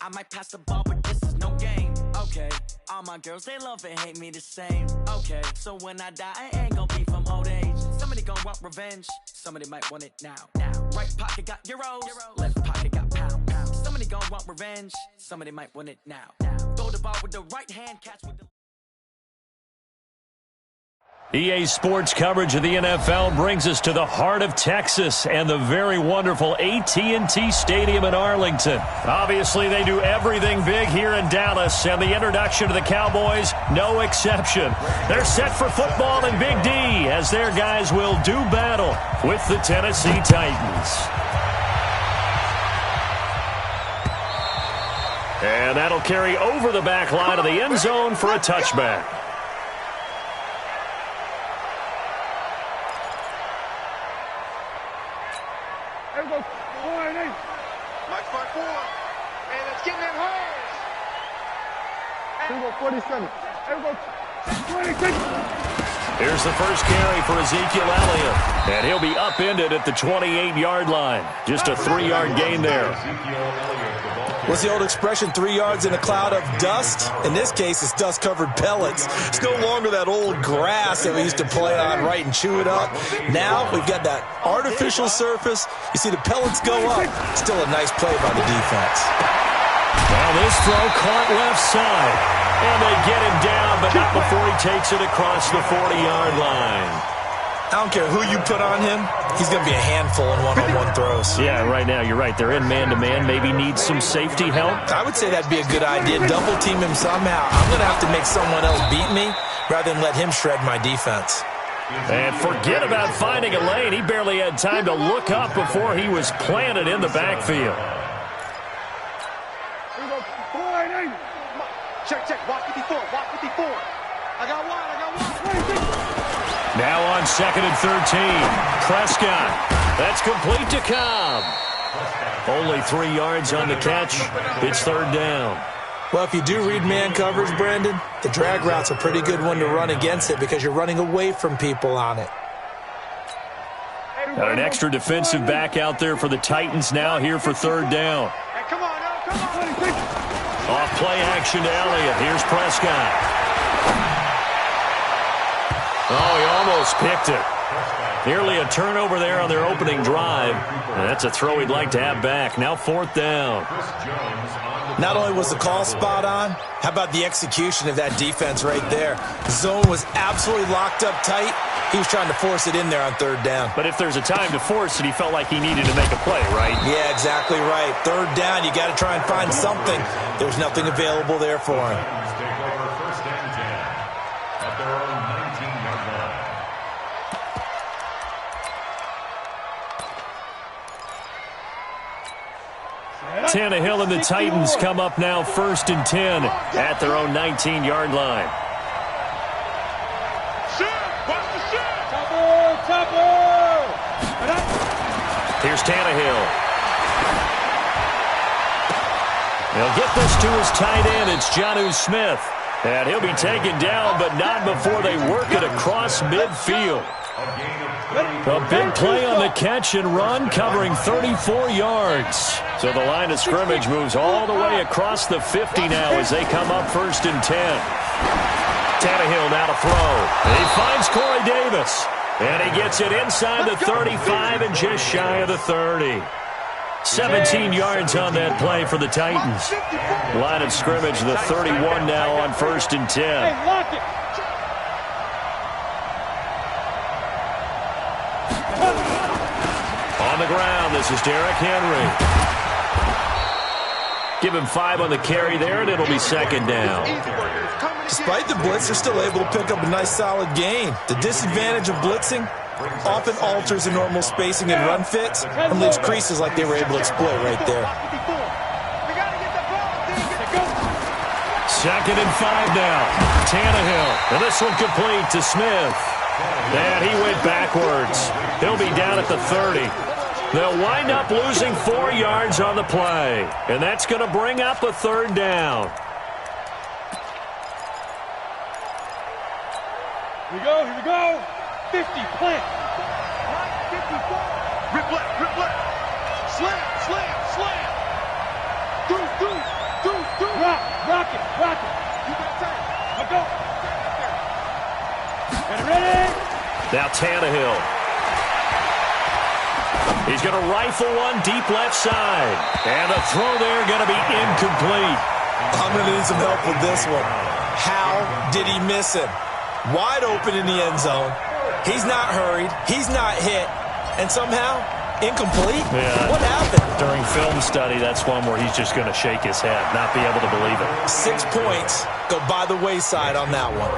I might pass the ball, but this is no game. Okay, all my girls, they love and hate me the same. Okay, so when I die, I ain't gonna be from old age. Somebody gonna want revenge, somebody might want it now. Right pocket got euros, left pocket got pounds. Somebody gonna want revenge, somebody might want it now. Throw the ball with the right hand, catch with the... EA Sports coverage of the NFL brings us to the heart of Texas and the very wonderful AT&T Stadium in Arlington. Obviously, they do everything big here in Dallas, and the introduction to the Cowboys, no exception. They're set for football in Big D as their guys will do battle with the Tennessee Titans. And that'll carry over the back line of the end zone for a touchback. Mike's by 4, and it's getting in holes. 47. 26. Here's the first carry for Ezekiel Elliott, and he'll be upended at the 28-yard line. Just a 3-yard gain there. What's the old expression, 3 yards in a cloud of dust? In this case, it's dust-covered pellets. It's no longer that old grass that we used to play on, right, and chew it up. Now we've got that artificial surface. You see the pellets go up. Still a nice play by the defense. Now this throw caught left side. And they get him down, but not before he takes it across the 40-yard line. I don't care who you put on him. He's going to be a handful in one-on-one throws. Yeah, right now, you're right. They're in man-to-man. Maybe needs some safety help. I would say that'd be a good idea. Double team him somehow. I'm going to have to make someone else beat me rather than let him shred my defense. And forget about finding a lane. He barely had time to look up before he was planted in the backfield. Check. Watch 54. I got one. Now on 2nd and 13. Prescott. That's complete to Cobb. Only 3 yards on the catch. It's 3rd down. Well, if you do read man coverage, Brandon, the drag route's a pretty good one to run against it because you're running away from people on it. Got an extra defensive back out there for the Titans now here for 3rd down. Hey, come on. Off play action to Elliott. Here's Prescott. Oh, he almost picked it. Nearly a turnover there on their opening drive. And that's a throw he'd like to have back. Now 4th down. Not only was the call spot on, how about the execution of that defense right there? The zone was absolutely locked up tight. He was trying to force it in there on 3rd down. But if there's a time to force it, he felt like he needed to make a play, right? Yeah, exactly right. 3rd down, you got to try and find something. There's nothing available there for him. First and 10 at their own 19-yard line. Tannehill and the Titans come up now 1st and 10 at their own 19-yard line. Here's Tannehill. He'll get this to his tight end. It's Jonnu Smith. And he'll be taken down, but not before they work it across midfield. A big play on the catch and run, covering 34 yards. So the line of scrimmage moves all the way across the 50 now as they come up 1st and 10. Tannehill now to throw. And he finds Corey Davis. And he gets it inside the 35 and just shy of the 30. 17 yards on that play for the Titans. Line of scrimmage, the 31 now on 1st and 10. On the ground, this is Derrick Henry. Give him 5 on the carry there, and it'll be 2nd down. Despite the blitz, they're still able to pick up a nice solid gain. The disadvantage of blitzing often alters the normal spacing and run fits and leaves creases like they were able to exploit right there. 2nd and 5 now. Tannehill. And this one complete to Smith. And he went backwards. He'll be down at the 30. They'll wind up losing 4 yards on the play. And that's going to bring up a 3rd down. Here we go. 50, plant. Right, 54. Rip left. Slam. Through. Block it. You got time. Now go. And ready. Now Tannehill. He's going to rifle one deep left side. And the throw there going to be incomplete. I'm going to need some help with this one. How did he miss him? Wide open in the end zone. He's not hurried. He's not hit. And somehow, incomplete? Yeah. What happened? During film study, that's one where he's just going to shake his head, not be able to believe it. 6 points go by the wayside on that one.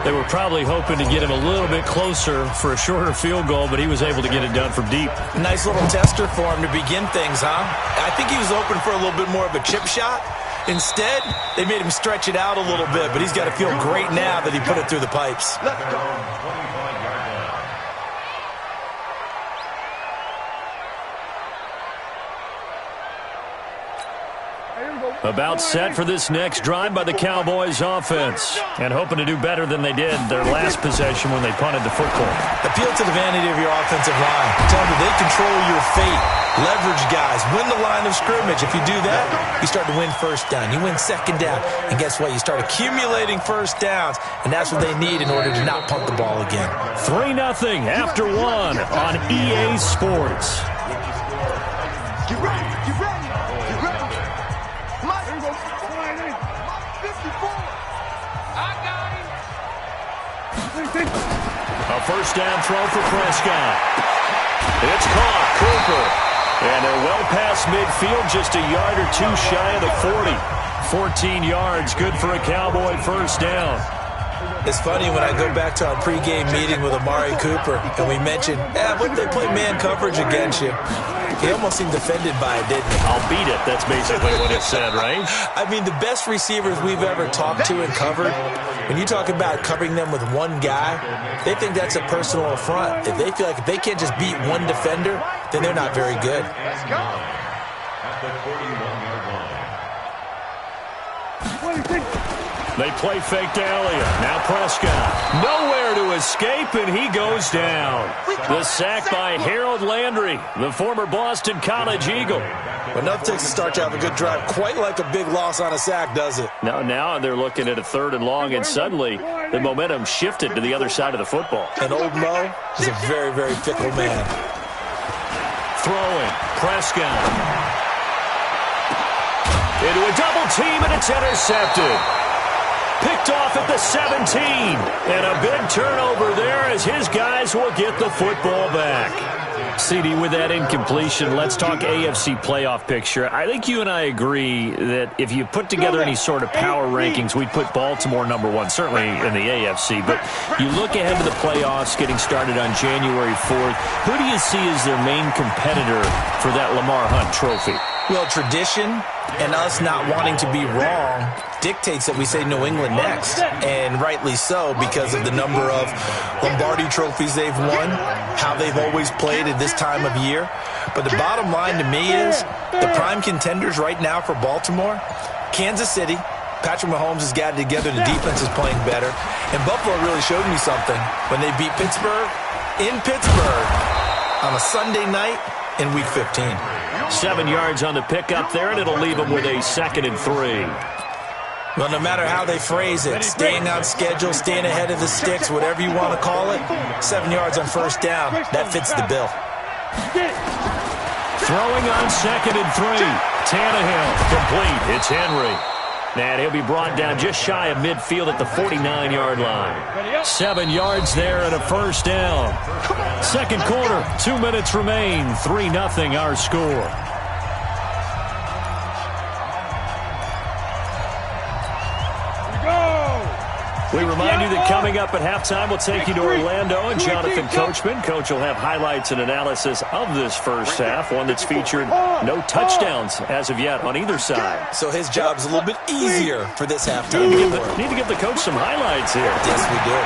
They were probably hoping to get him a little bit closer for a shorter field goal, but he was able to get it done from deep. Nice little tester for him to begin things, huh? I think he was open for a little bit more of a chip shot. Instead, they made him stretch it out a little bit, but he's got to feel great now that he put it through the pipes. Let's go. About set for this next drive by the Cowboys offense. And hoping to do better than they did their last possession when they punted the football. Appeal to the vanity of your offensive line. Tell them that they control your fate. Leverage guys. Win the line of scrimmage. If you do that, you start to win first down. You win second down. And guess what? You start accumulating first downs. And that's what they need in order to not punt the ball again. 3-0 after one on EA Sports. Get ready. A first down throw for Prescott. It's caught. Cooper. And they're well past midfield, just a yard or two shy of the 40. 14 yards, good for a Cowboy first down. It's funny when I go back to our pregame meeting with Amari Cooper, and we mentioned, wouldn't they play man coverage against you? He almost seemed offended by it, didn't he? I'll beat it. That's basically what it said, right? I mean, the best receivers we've ever talked to and covered, when you talk about covering them with one guy, they think that's a personal affront. If they feel like if they can't just beat one defender, then they're not very good. Let's go. At the 41-yard line. They play fake to Elliott. Now Prescott. Nowhere to escape, and he goes down. The sack by Harold Landry, the former Boston College Eagle. But nothing takes to start you off a good drive quite like a big loss on a sack, does it? Now they're looking at a 3rd and long, and suddenly the momentum shifted to the other side of the football. And old Mo is a very, very fickle man. Throwing. Prescott. Into a double team, and it's intercepted. Picked off at the 17. And a big turnover there as his guys will get the football back. CD, with that incompletion, let's talk AFC playoff picture. I think you and I agree that if you put together any sort of power rankings, we'd put Baltimore #1, certainly in the AFC. But you look ahead to the playoffs getting started on January 4th. Who do you see as their main competitor for that Lamar Hunt trophy? Well, tradition and us not wanting to be wrong dictates that we say New England next, and rightly so because of the number of Lombardi trophies they've won, how they've always played at this time of year. But the bottom line to me is the prime contenders right now for Baltimore, Kansas City. Patrick Mahomes has got it together. The defense is playing better. And Buffalo really showed me something when they beat Pittsburgh in Pittsburgh on a Sunday night in Week 15. 7 yards on the pickup there, and it'll leave them with a 2nd and 3. Well, no matter how they phrase it, staying on schedule, staying ahead of the sticks, whatever you want to call it, 7 yards on first down, that fits the bill. Throwing on 2nd and 3. Tannehill, complete. It's Henry. And he'll be brought down just shy of midfield at the 49-yard line. 7 yards there and a first down. Second quarter, 2 minutes remain. 3-0 our score. We remind you that coming up at halftime, we'll take you to Orlando and Jonathan Coachman. Coach will have highlights and analysis of this first half, one that's featured no touchdowns as of yet on either side. So his job's a little bit easier for this halftime. Need to give the coach some highlights here. Yes, we do.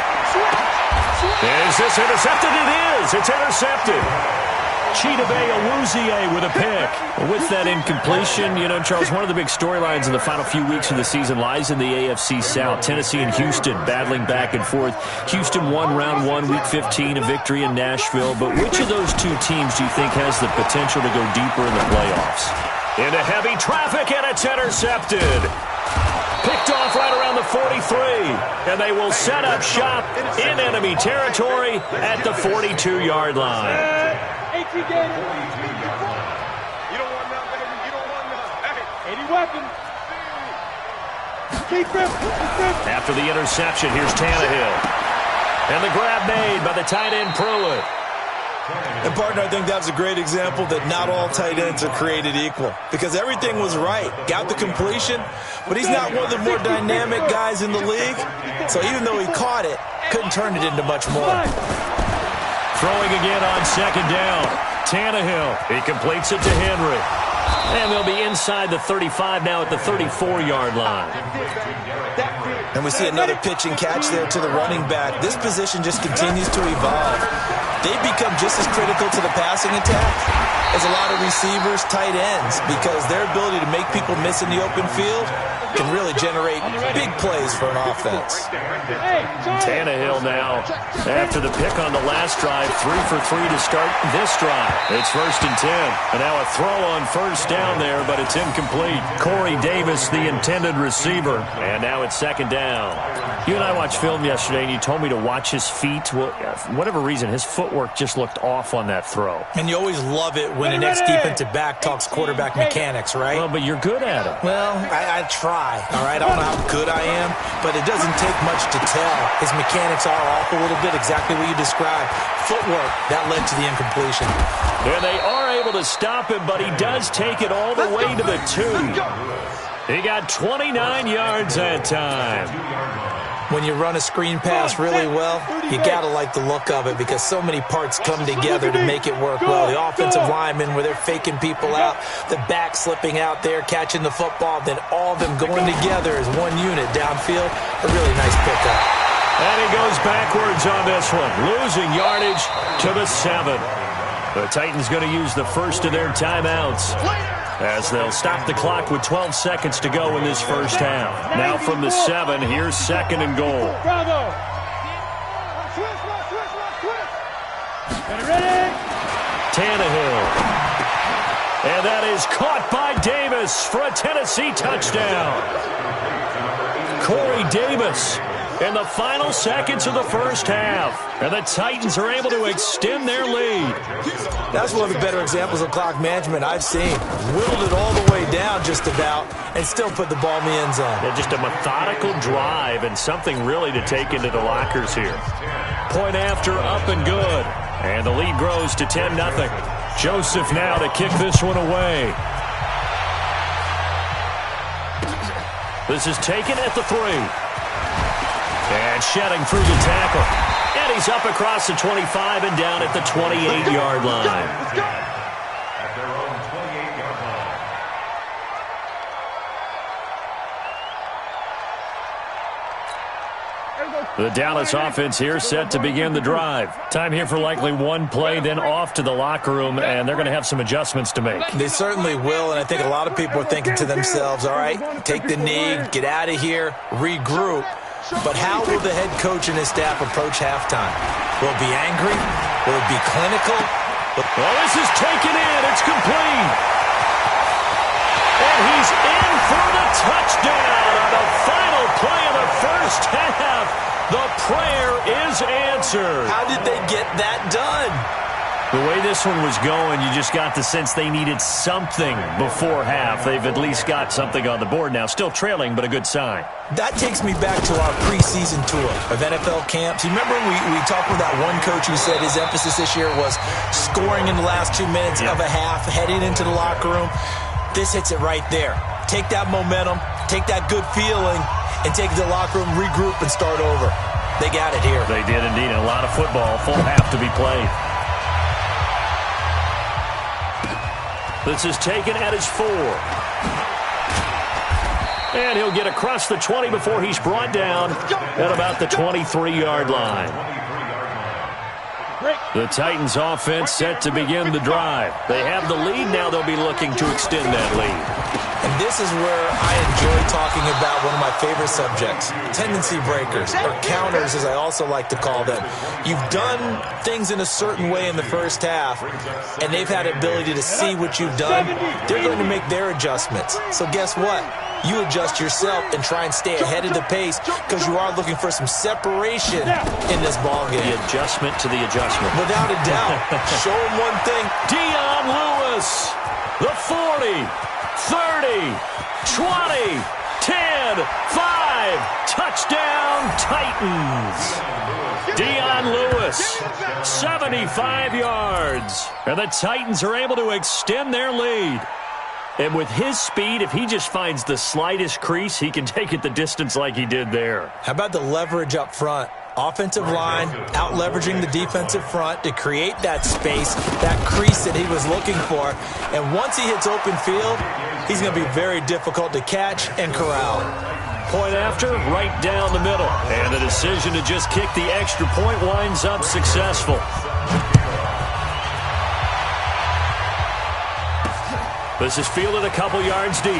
Is this intercepted? It is. It's intercepted. Chidobe Awuzie with a pick. With that incompletion, you know, Charles, one of the big storylines in the final few weeks of the season lies in the AFC South. Tennessee and Houston battling back and forth. Houston won round 1, week 15, a victory in Nashville. But which of those two teams do you think has the potential to go deeper in the playoffs? Into heavy traffic, and it's intercepted. Picked off right around the 43. And they will set up shop in enemy territory at the 42-yard line. 18 games. You don't want none, baby. You don't want none. Hey. 80 weapons. Keep him. After the interception, here's Tannehill. And the grab made by the tight end Pruitt. And, partner, I think that was a great example that not all tight ends are created equal because everything was right. Got the completion, but he's not one of the more dynamic guys in the league. So even though he caught it, couldn't turn it into much more. Throwing again on second down. Tannehill. He completes it to Henry. And they'll be inside the 35 now at the 34-yard line. And we see another pitch and catch there to the running back. This position just continues to evolve. They become just as critical to the passing attack as a lot of receivers, tight ends, because their ability to make people miss in the open field can really generate big plays for an offense. Tannehill now, after the pick on the last drive, 3 for 3 to start this drive. It's 1st and 10. And now a throw on first down there, but it's incomplete. Corey Davis, the intended receiver. And now it's 2nd down. You and I watched film yesterday, and you told me to watch his feet. Well, for whatever reason, his footwork just looked off on that throw. And you always love it when an ex-defensive back talks quarterback mechanics, right? Well, but you're good at it. Well, I try, all right? I don't know how good I am, but it doesn't take much to tell. His mechanics are off a little bit, exactly what you described. Footwork, that led to the incompletion. And they are able to stop him, but he does take it all the way to the 2. He got 29 yards that time. When you run a screen pass really well, you got to like the look of it because so many parts come together to make it work well. The offensive linemen, where they're faking people out, the back slipping out there, catching the football, then all of them going together as one unit downfield. A really nice pickup. And he goes backwards on this one, losing yardage to the 7. The Titans going to use the first of their timeouts as they'll stop the clock with 12 seconds to go in this first half. Now from the 7, here's 2nd and goal. Bravo. Ready? Tannehill. And that is caught by Davis for a Tennessee touchdown. Corey Davis in the final seconds of the first half. And the Titans are able to extend their lead. That's one of the better examples of clock management I've seen. Whittled it all the way down just about and still put the ball in the end zone. Yeah, just a methodical drive and something really to take into the lockers here. Point after, up and good. And the lead grows to 10-0. Joseph now to kick this one away. This is taken at the 3. And shedding through the tackle. And he's up across the 25 and down at the 28-yard line. At their own 28-yard line. The Dallas offense here set to begin the drive. Time here for likely one play, then off to the locker room, and they're going to have some adjustments to make. They certainly will, and I think a lot of people are thinking to themselves, all right, take the knee, get out of here, regroup. But how will the head coach and his staff approach halftime? Will it be angry? Will it be clinical? Well, this is taken in. It's complete. And he's in for the touchdown on the final play of the first half. The prayer is answered. How did they get that done? The way this one was going, you just got the sense they needed something before half. They've at least got something on the board now. Still trailing, but a good sign. That takes me back to our preseason tour of NFL camps. You remember we talked with that one coach who said his emphasis this year was scoring in the last 2 minutes of a half, heading into the locker room. This hits it right there. Take that momentum, take that good feeling, and take it to the locker room, regroup, and start over. They got it here. They did indeed. And a lot of football, full half to be played. This is taken at his 4. And he'll get across the 20 before he's brought down at about the 23-yard line. The Titans offense set to begin the drive. They have the lead. Now they'll be looking to extend that lead. And this is where I enjoy talking about one of my favorite subjects, tendency breakers, or counters as I also like to call them. You've done things in a certain way in the first half, and they've had the ability to see what you've done. They're going to make their adjustments. So guess what? you adjust yourself and try and stay ahead of the pace because you are looking for some separation in this ball game. The adjustment to the adjustment. Without a doubt. Show him one thing. Dion Lewis, the 40, 30, 20, 10, 5, touchdown Titans. Dion Lewis, 75 yards. And the Titans are able to extend their lead. And with his speed, if he just finds the slightest crease, he can take it the distance like he did there. How about the leverage up front? Offensive line out-leveraging the defensive front to create that space, that crease that he was looking for. And once he hits open field, he's going to be very difficult to catch and corral. Point after, right down the middle. And the decision to just kick the extra point winds up successful. This is fielded a couple yards deep.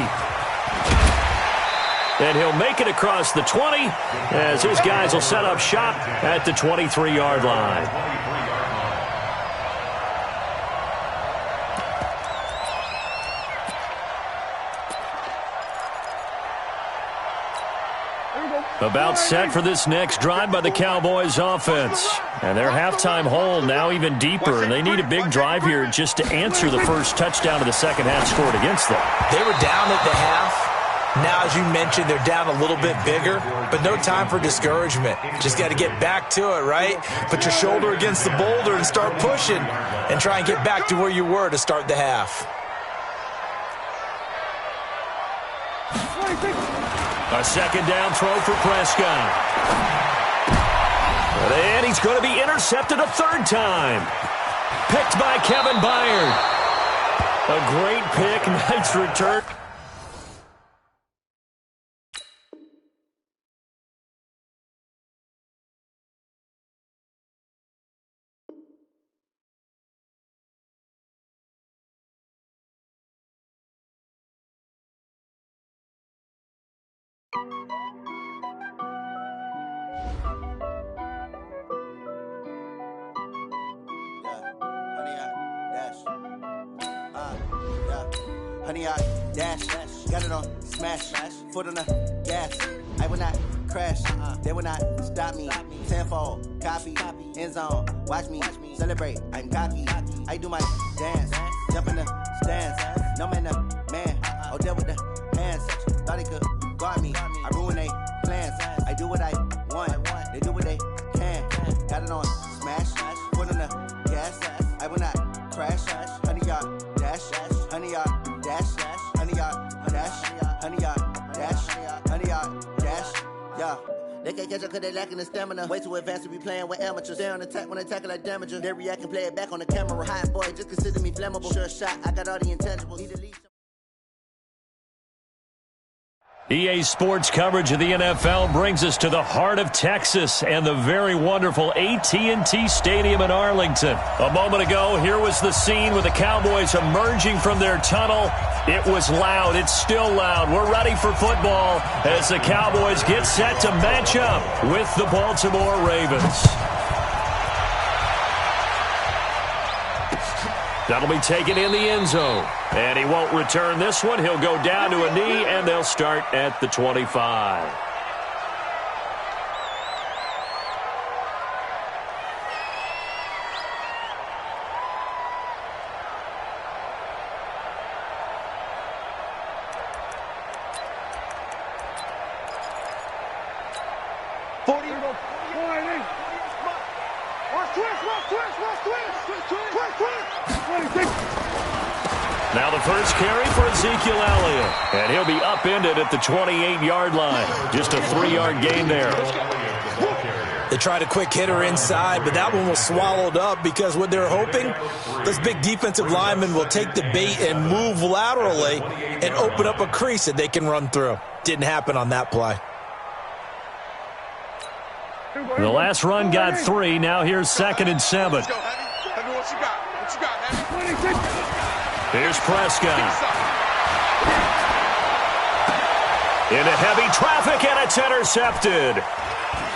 And he'll make it across the 20 as his guys will set up shop at the 23-yard line. About set for this next drive by the Cowboys offense. And their halftime hole now even deeper, and they need a big drive here just to answer the first touchdown of the second half scored against them. They were down at the half. Now, as you mentioned, they're down a little bit bigger, but no time for discouragement. Just got to get back to it, right? Put your shoulder against the boulder and start pushing and try and get back to where you were to start the half. A second down throw for Prescott. And he's going to be intercepted a third time. Picked by Kevin Byard. A great pick, nice return. Honey, I dash, got it on, smash, foot on the gas. I will not crash, they will not stop me. Tenfold, copy, end zone, watch me celebrate. I'm cocky, I do my dance, jump in the stands. No man, the man, oh, there with the hands. Thought he could guard me, I ruin they plans. I do what I want, they do what they can. Got it on, smash, foot on the gas. I will not crash, honey, y'all dash, honey, y'all. Dash, honey yard, dash, honey yard, dash, honey yard, dash, yeah. They can't catch up cause they lacking the stamina. Way too advanced to be playing with amateurs. They on attack when they tackle like damager. They react and play it back on the camera. Hot boy, just consider me flammable. Sure shot, I got all the intangibles. Need to leave. EA Sports coverage of the NFL brings us to the heart of Texas and the very wonderful AT&T Stadium in Arlington. A moment ago, here was the scene with the Cowboys emerging from their tunnel. It was loud. It's still loud. We're ready for football as the Cowboys get set to match up with the Baltimore Ravens. That'll be taken in the end zone. And he won't return this one. He'll go down to a knee, and they'll start at the 25. Now the first carry for Ezekiel Elliott. And he'll be upended at the 28-yard line. Just a 3-yard gain there. They tried a quick hitter inside, but that one was swallowed up because what they're hoping, those big defensive linemen will take the bait and move laterally and open up a crease that they can run through. Didn't happen on that play. The last run got 3. Now here's 2nd and 7. Let's go, Heavy. What you got? What you got, Heavy? Here's Prescott. Into heavy traffic, and it's intercepted.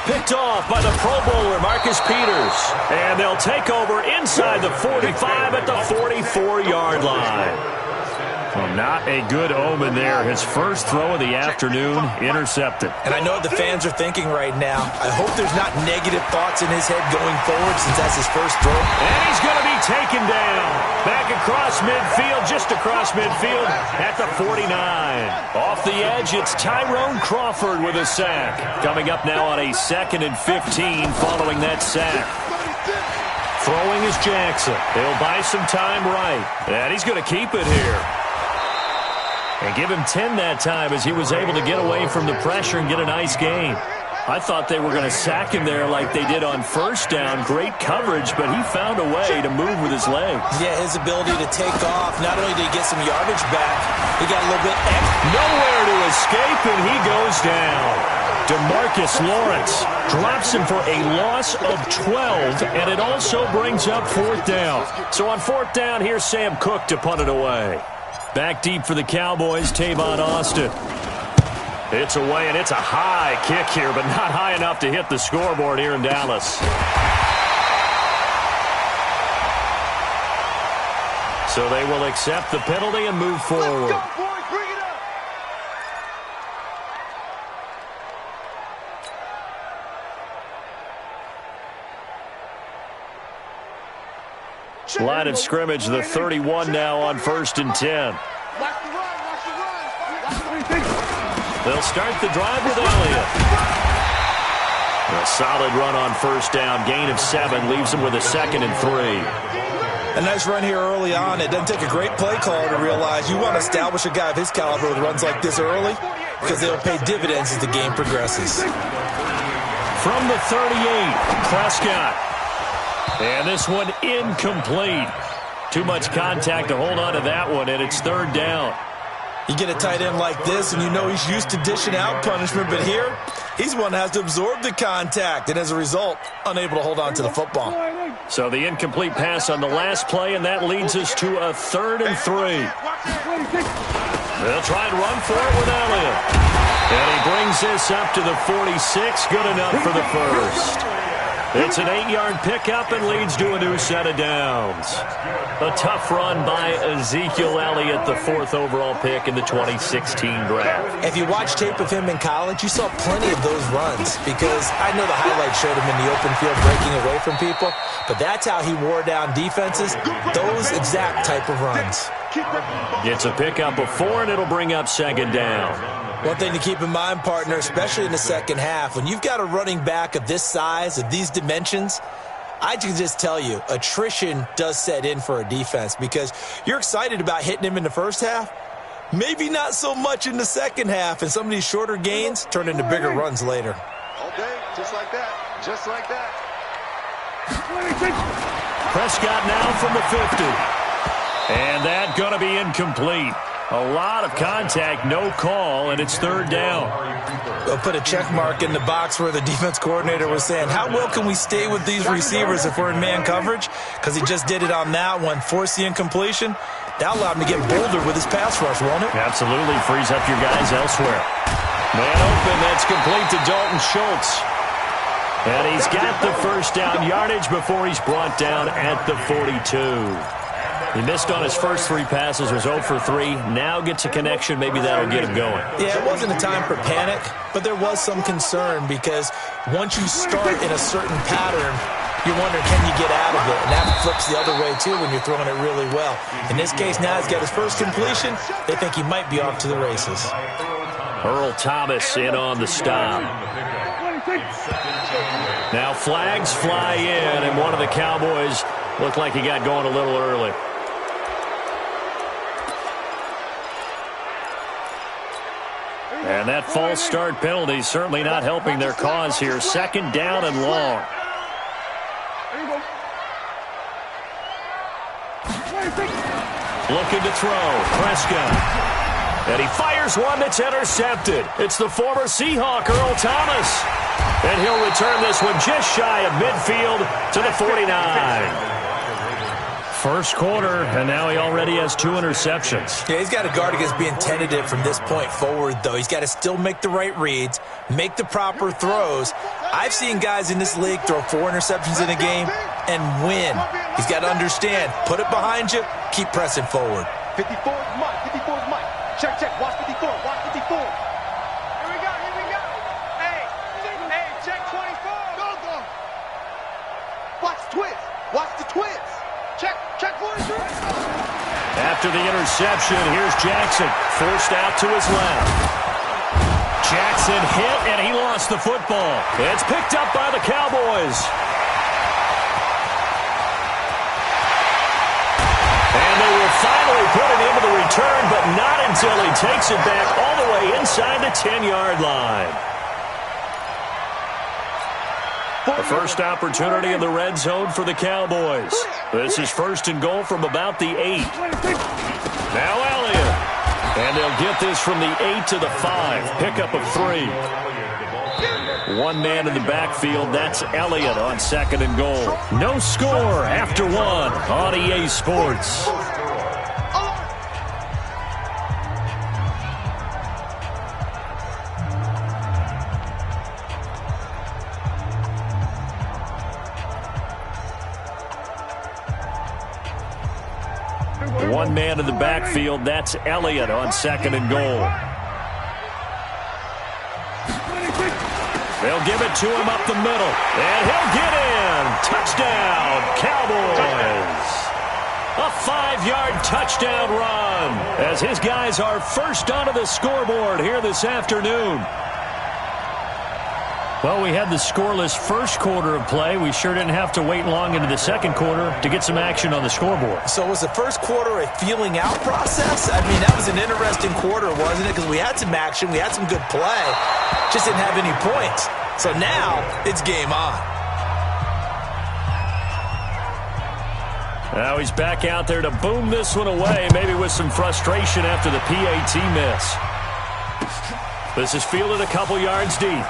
Picked off by the Pro Bowler, Marcus Peters. And they'll take over inside the 45 at the 44-yard line. Well, not a good omen there. His first throw of the afternoon intercepted. And I know what the fans are thinking right now. I hope there's not negative thoughts in his head going forward since that's his first throw. And he's going to be taken down. Back across midfield, just across midfield at the 49. Off the edge, it's Tyrone Crawford with a sack. Coming up now on a 2nd and 15 following that sack. Throwing is Jackson. They'll buy some time right. And he's going to keep it here. And give him 10 that time as he was able to get away from the pressure and get a nice gain. I thought they were going to sack him there like they did on first down. Great coverage, but he found a way to move with his legs. Yeah, his ability to take off. Not only did he get some yardage back, he got a little bit extra. Nowhere to escape, and he goes down. DeMarcus Lawrence drops him for a loss of 12, and it also brings up 4th down. So on 4th down, here's Sam Cook to punt it away. Back deep for the Cowboys, Tavon Austin. It's away, and it's a high kick here, but not high enough to hit the scoreboard here in Dallas. So they will accept the penalty and move forward. Line of scrimmage, the 31 now on 1st and 10. They'll start the drive with Elliott. A solid run on 1st down. Gain of 7 leaves them with a 2nd and 3. A nice run here early on. It doesn't take a great play caller to realize you want to establish a guy of his caliber with runs like this early because they'll pay dividends as the game progresses. From the 38, Prescott. And this one incomplete. Too much contact to hold on to that one, and it's 3rd down. You get a tight end like this, and you know he's used to dishing out punishment, but here, he's one that has to absorb the contact, and as a result, unable to hold on to the football. So the incomplete pass on the last play, and that leads us to a 3rd and 3. They'll try and run for it with Elliott. And he brings this up to the 46, good enough for the first. It's an 8-yard pickup and leads to a new set of downs. A tough run by Ezekiel Elliott, the 4th overall pick in the 2016 draft. If you watch tape of him in college, you saw plenty of those runs because I know the highlights showed him in the open field breaking away from people, but that's how he wore down defenses, those exact type of runs. Gets a pickup of 4, and it'll bring up 2nd down. One thing to keep in mind, partner, especially in the second half, when you've got a running back of this size, of these dimensions, I can just tell you, attrition does set in for a defense because you're excited about hitting him in the first half, maybe not so much in the second half, and some of these shorter gains turn into bigger runs later. All day, just like that, just like that. Prescott now from the 50. And that going to be incomplete. A lot of contact, no call, and it's 3rd down. They'll put a check mark in the box where the defense coordinator was saying, how well can we stay with these receivers if we're in man coverage? Because he just did it on that one, forced the incompletion. That allowed him to get bolder with his pass rush, won't it? Absolutely, frees up your guys elsewhere. Man open, that's complete to Dalton Schultz. And he's got the 1st down yardage before he's brought down at the 42. He missed on his first 3 passes, was 0 for 3. Now gets a connection. Maybe that'll get him going. Yeah, it wasn't a time for panic, but there was some concern because once you start in a certain pattern, you're wondering, can you get out of it? And that flips the other way, too, when you're throwing it really well. In this case, now he's got his first completion. They think he might be off to the races. Earl Thomas in on the stop. Now flags fly in, and one of the Cowboys looked like he got going a little early. And that false start penalty certainly not helping their cause here. 2nd down and long. Looking to throw. Prescott. And he fires one that's intercepted. It's the former Seahawk, Earl Thomas. And he'll return this one just shy of midfield to the 49. First quarter, and now he already has 2 interceptions. Yeah, he's got to guard against being tentative from this point forward, though. He's got to still make the right reads, make the proper throws. I've seen guys in this league throw 4 interceptions in a game and win. He's got to understand, put it behind you, keep pressing forward. 54, come on, 54. Check, check. Watch 54. Watch 54. Here we go. Hey, check 24. Go. Watch twist. Watch the twist. Check 43. After the interception, here's Jackson. Forced out to his left. Jackson hit, and he lost the football. It's picked up by the Cowboys. And they will finally put it into the return, but not until he takes it back all the way inside the 10-yard line. The first opportunity in the red zone for the Cowboys. This is first and goal from about the 8. Now Elliott. And they'll get this from the 8 to the 5. Pickup of 3. One man in the backfield. That's Elliott on second and goal. No score after 1 on EA Sports. One man in the backfield. That's Elliott on second and goal. They'll give it to him up the middle. And he'll get in. Touchdown, Cowboys. A 5-yard touchdown run as his guys are first onto the scoreboard here this afternoon. Well, we had the scoreless first quarter of play. We sure didn't have to wait long into the second quarter to get some action on the scoreboard. So was the first quarter a feeling out process? I mean, that was an interesting quarter, wasn't it? Because we had some action, we had some good play, just didn't have any points. So now it's game on. Now he's back out there to boom this one away, maybe with some frustration after the PAT miss. This is fielded a couple yards deep.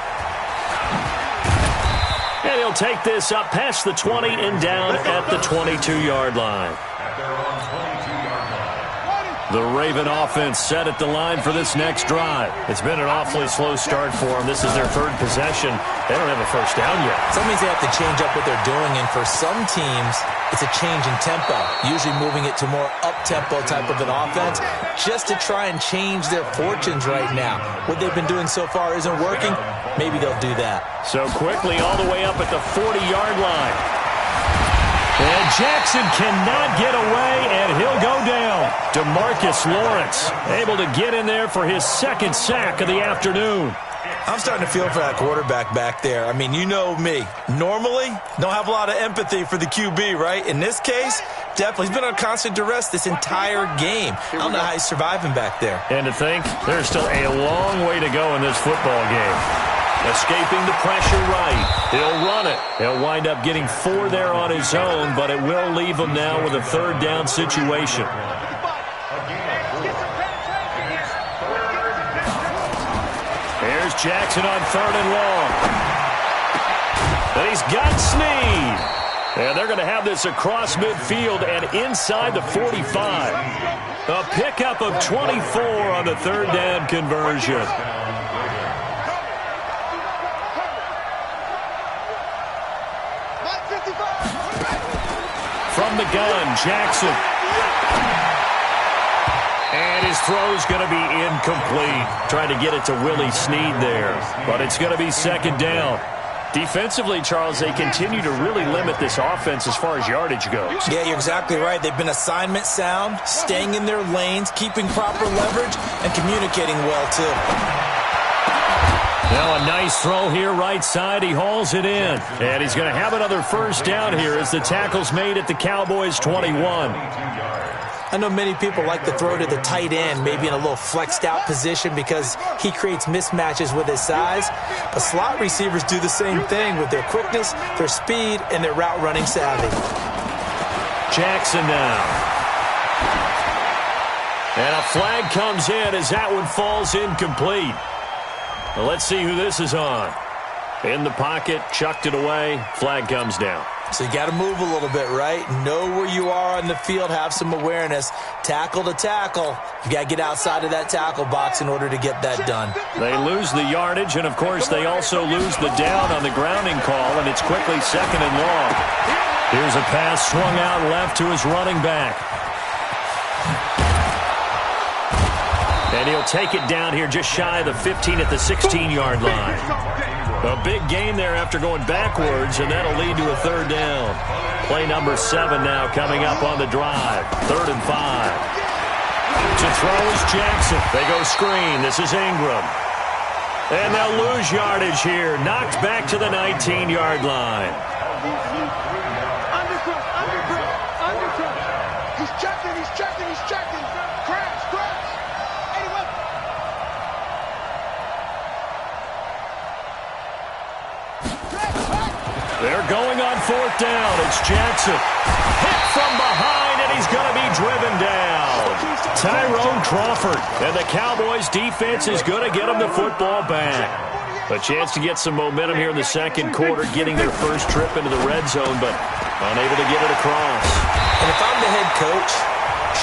And he'll take this up past the 20 and down at the 22-yard line. The Raven offense set at the line for this next drive. It's been an awfully slow start for them. This is their third possession. They don't have a first down yet. That means they have to change up what they're doing, and for some teams, it's a change in tempo, usually moving it to more up-tempo type of an offense just to try and change their fortunes right now. What they've been doing so far isn't working. Maybe they'll do that. So quickly all the way up at the 40-yard line. And Jackson cannot get away, and he'll go down. DeMarcus Lawrence able to get in there for his second sack of the afternoon. I'm starting to feel for that quarterback back there. I mean, you know me. Normally, don't have a lot of empathy for the QB, right? In this case, definitely. He's been on constant duress this entire game. I don't know how he's surviving back there. And to think, there's still a long way to go in this football game. Escaping the pressure right. He'll run it. He'll wind up getting 4 there on his own, but it will leave him now with a third down situation. Here's Jackson on third and long. And he's got Snead. And they're going to have this across midfield and inside the 45. A pickup of 24 on the third down conversion. From the gun, Jackson. And his throw's going to be incomplete. Trying to get it to Willie Snead there. But it's going to be second down. Defensively, Charles, they continue to really limit this offense as far as yardage goes. Yeah, you're exactly right. They've been assignment sound, staying in their lanes, keeping proper leverage, and communicating well, too. Now a nice throw here right side. He hauls it in. And he's going to have another first down here as the tackle's made at the Cowboys' 21. I know many people like to throw to the tight end, maybe in a little flexed out position because he creates mismatches with his size. But slot receivers do the same thing with their quickness, their speed, and their route running savvy. Jackson now. And a flag comes in as that one falls incomplete. Well, let's see who this is on. In the pocket, chucked it away, flag comes down. So you got to move a little bit, right? Know where you are on the field, have some awareness. Tackle to tackle. You got to get outside of that tackle box in order to get that done. They lose the yardage, and, of course, they also lose the down on the grounding call, and it's quickly second and long. Here's a pass swung out left to his running back. And he'll take it down here just shy of the 15 at the 16-yard line. A big gain there after going backwards, and that'll lead to a third down. Play number 7 now coming up on the drive. 3rd and 5. To throw is Jackson. They go screen. This is Ingram. And they'll lose yardage here. Knocked back to the 19-yard line. He's checking. Crash. 81. They're going on 4th down. It's Jackson. Hit from behind, and he's going to be driven down. Tyrone Crawford. And the Cowboys' defense is going to get him the football back. A chance to get some momentum here in the second quarter, getting their first trip into the red zone, but unable to get it across. And if I'm the head coach,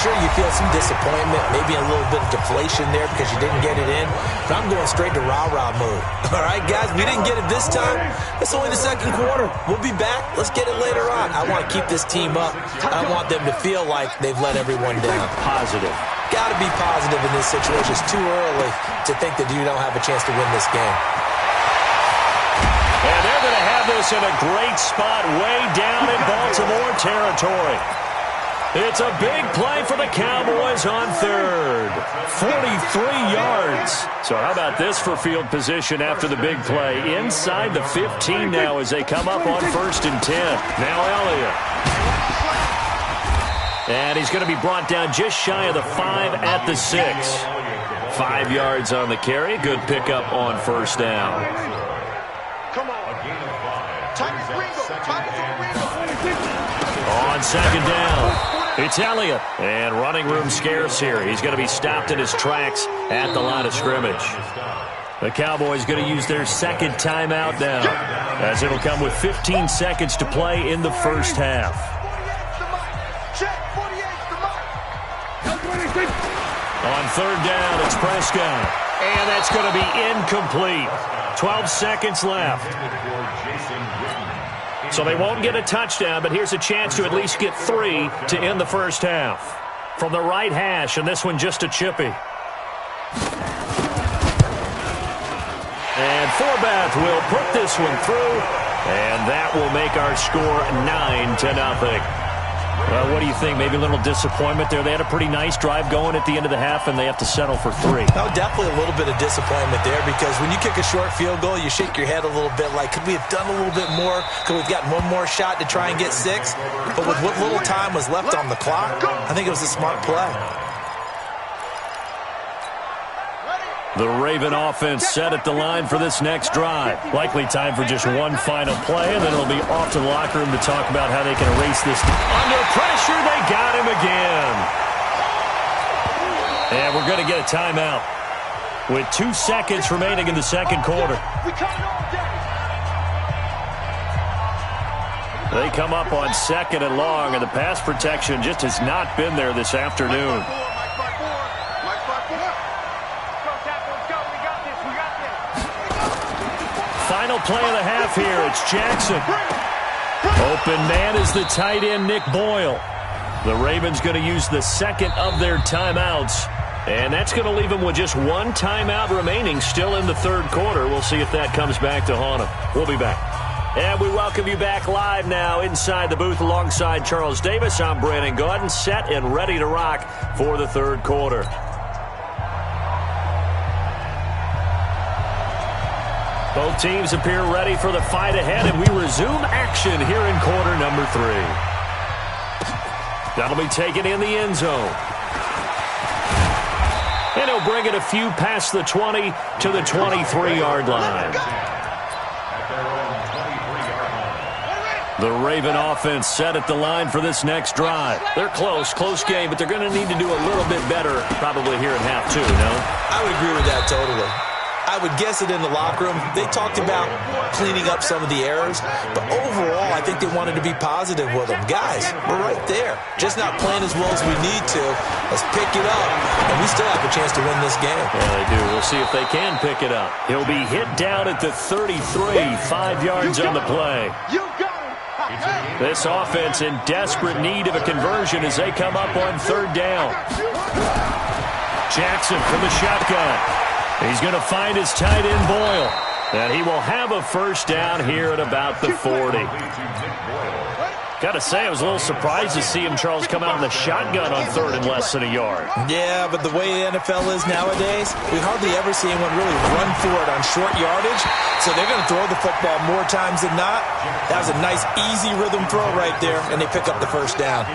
sure, you feel some disappointment, maybe a little bit of deflation there because you didn't get it in, but I'm going straight to rah-rah mode. All right, guys, we didn't get it this time. It's only the second quarter. We'll be back. Let's get it later on. I want to keep this team up. I want them to feel like they've let everyone down. Positive. Got to be positive in this situation. It's too early to think that you don't have a chance to win this game. And they're going to have this in a great spot way down in Baltimore territory. It's a big play for the Cowboys on 3rd. 43 yards. So how about this for field position after the big play? Inside the 15 now as they come up on 1st and 10. Now Elliott. And he's going to be brought down just shy of the 5 at the 6. 5 yards on the carry. Good pickup on 1st down. Come on. On 2nd down, it's Elliott. And running room scarce here. He's going to be stopped in his tracks at the line of scrimmage. The Cowboys going to use their 2nd timeout now, as it'll come with 15 seconds to play in the first half. On 3rd down, it's Prescott. And that's going to be incomplete. 12 seconds left. So they won't get a touchdown, but here's a chance to at least get 3 to end the first half. From the right hash, and this one just a chippy. And Forbath will put this one through, and that will make our score 9-0. Well, what do you think? Maybe a little disappointment there. They had a pretty nice drive going at the end of the half, and they have to settle for 3. No, definitely a little bit of disappointment there, because when you kick a short field goal, you shake your head a little bit like, could we have done a little bit more? Could we have gotten one more shot to try and get 6? But with what little time was left on the clock, I think it was a smart play. The Raven offense set at the line for this next drive. Likely time for just one final play, and then it'll be off to the locker room to talk about how they can erase this. Under pressure, they got him again. And we're going to get a timeout with 2 seconds remaining in the second quarter. They come up on 2nd and long, and the pass protection just has not been there this afternoon. Final play of the half here. It's Jackson. Open man is the tight end, Nick Boyle. The Ravens going to use the 2nd of their timeouts. And that's going to leave them with just 1 timeout remaining still in the 3rd quarter. We'll see if that comes back to haunt them. We'll be back. And we welcome you back live now inside the booth alongside Charles Davis. I'm Brandon Gaudin, set and ready to rock for the 3rd quarter. Both teams appear ready for the fight ahead, and we resume action here in quarter number 3. That'll be taken in the end zone. And he'll bring it a few past the 20 to the 23-yard line. The Raven offense set at the line for this next drive. They're close game, but they're going to need to do a little bit better probably here in half 2, no? I would agree with that totally. I would guess it in the locker room. They talked about cleaning up some of the errors, but overall, I think they wanted to be positive with them. Guys, we're right there. Just not playing as well as we need to. Let's pick it up, and we still have a chance to win this game. Yeah, they do. We'll see if they can pick it up. He'll be hit down at the 33, 5 yards on the play. This offense in desperate need of a conversion as they come up on 3rd down. Jackson from the shotgun. He's going to find his tight end Boyle. And he will have a first down here at about the 40. Got to say, I was a little surprised to see him, Charles, come out in the shotgun on third and less than a yard. Yeah, but the way the NFL is nowadays, we hardly ever see anyone really run for it on short yardage. So they're going to throw the football more times than not. That was a nice, easy rhythm throw right there, and they pick up the first down.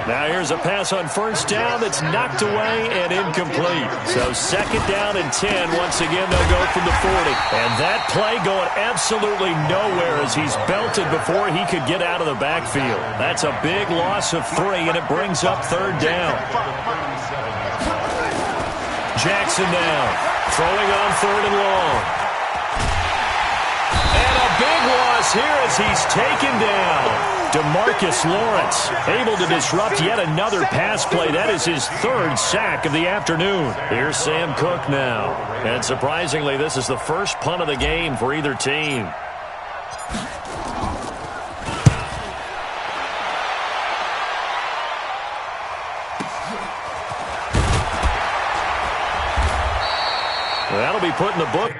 Now here's a pass on first down that's knocked away and incomplete. So second down and 10. Once again, they'll go from the 40. And that play going absolutely nowhere as he's belted before he could get out of the backfield. That's a big loss of 3, and it brings up third down. Jackson now, throwing on third and long. And a big loss here as he's taken down. DeMarcus Lawrence able to disrupt yet another pass play. That is his third sack of the afternoon. Here's Sam Cook now. And surprisingly, this is the first punt of the game for either team. That'll be put in the book.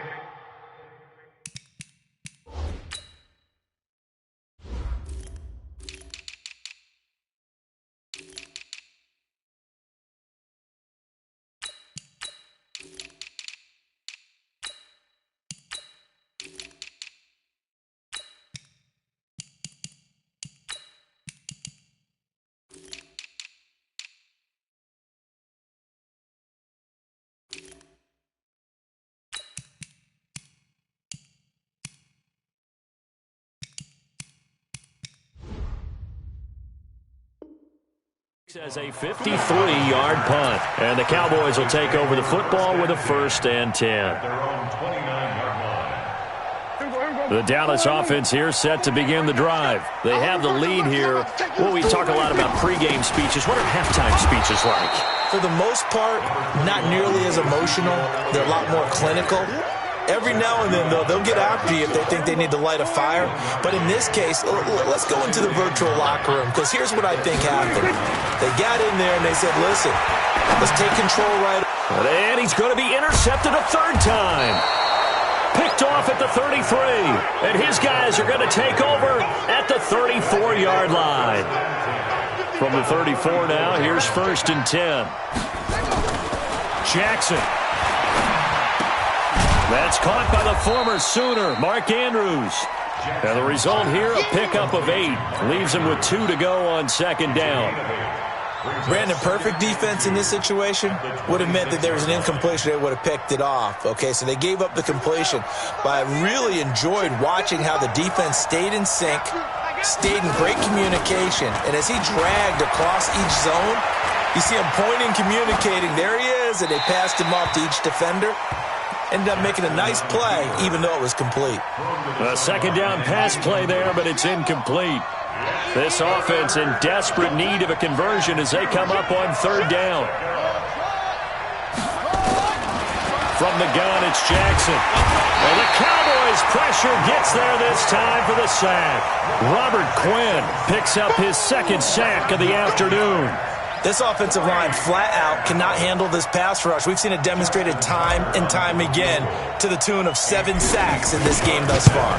As a 53-yard punt. And the Cowboys will take over the football with a 1st and 10. The Dallas offense here set to begin the drive. They have the lead here. Well, we talk a lot about pregame speeches. What are halftime speeches like? For the most part, not nearly as emotional. They're a lot more clinical. Every now and then, though, they'll get after you if they think they need to light a fire. But in this case, let's go into the virtual locker room, because here's what I think happened. They got in there and they said, listen, let's take control right. And he's going to be intercepted a third time. Picked off at the 33. And his guys are going to take over at the 34-yard line. From the 34 now, here's 1st and 10. Jackson. That's caught by the former Sooner, Mark Andrews. And the result here, a pickup of 8. Leaves him with 2 to go on second down. Brandon, perfect defense in this situation would have meant that there was an incompletion. They would have picked it off. Okay, so they gave up the completion. But I really enjoyed watching how the defense stayed in sync, stayed in great communication. And as he dragged across each zone, you see him pointing, communicating. There he is, and they passed him off to each defender. Ended up making a nice play, even though it was complete. A second down pass play there, but it's incomplete. This offense in desperate need of a conversion as they come up on third down. From the gun, it's Jackson. And the Cowboys' pressure gets there this time for the sack. Robert Quinn picks up his 2nd sack of the afternoon. This offensive line flat out cannot handle this pass rush. We've seen it demonstrated time and time again to the tune of 7 sacks in this game thus far.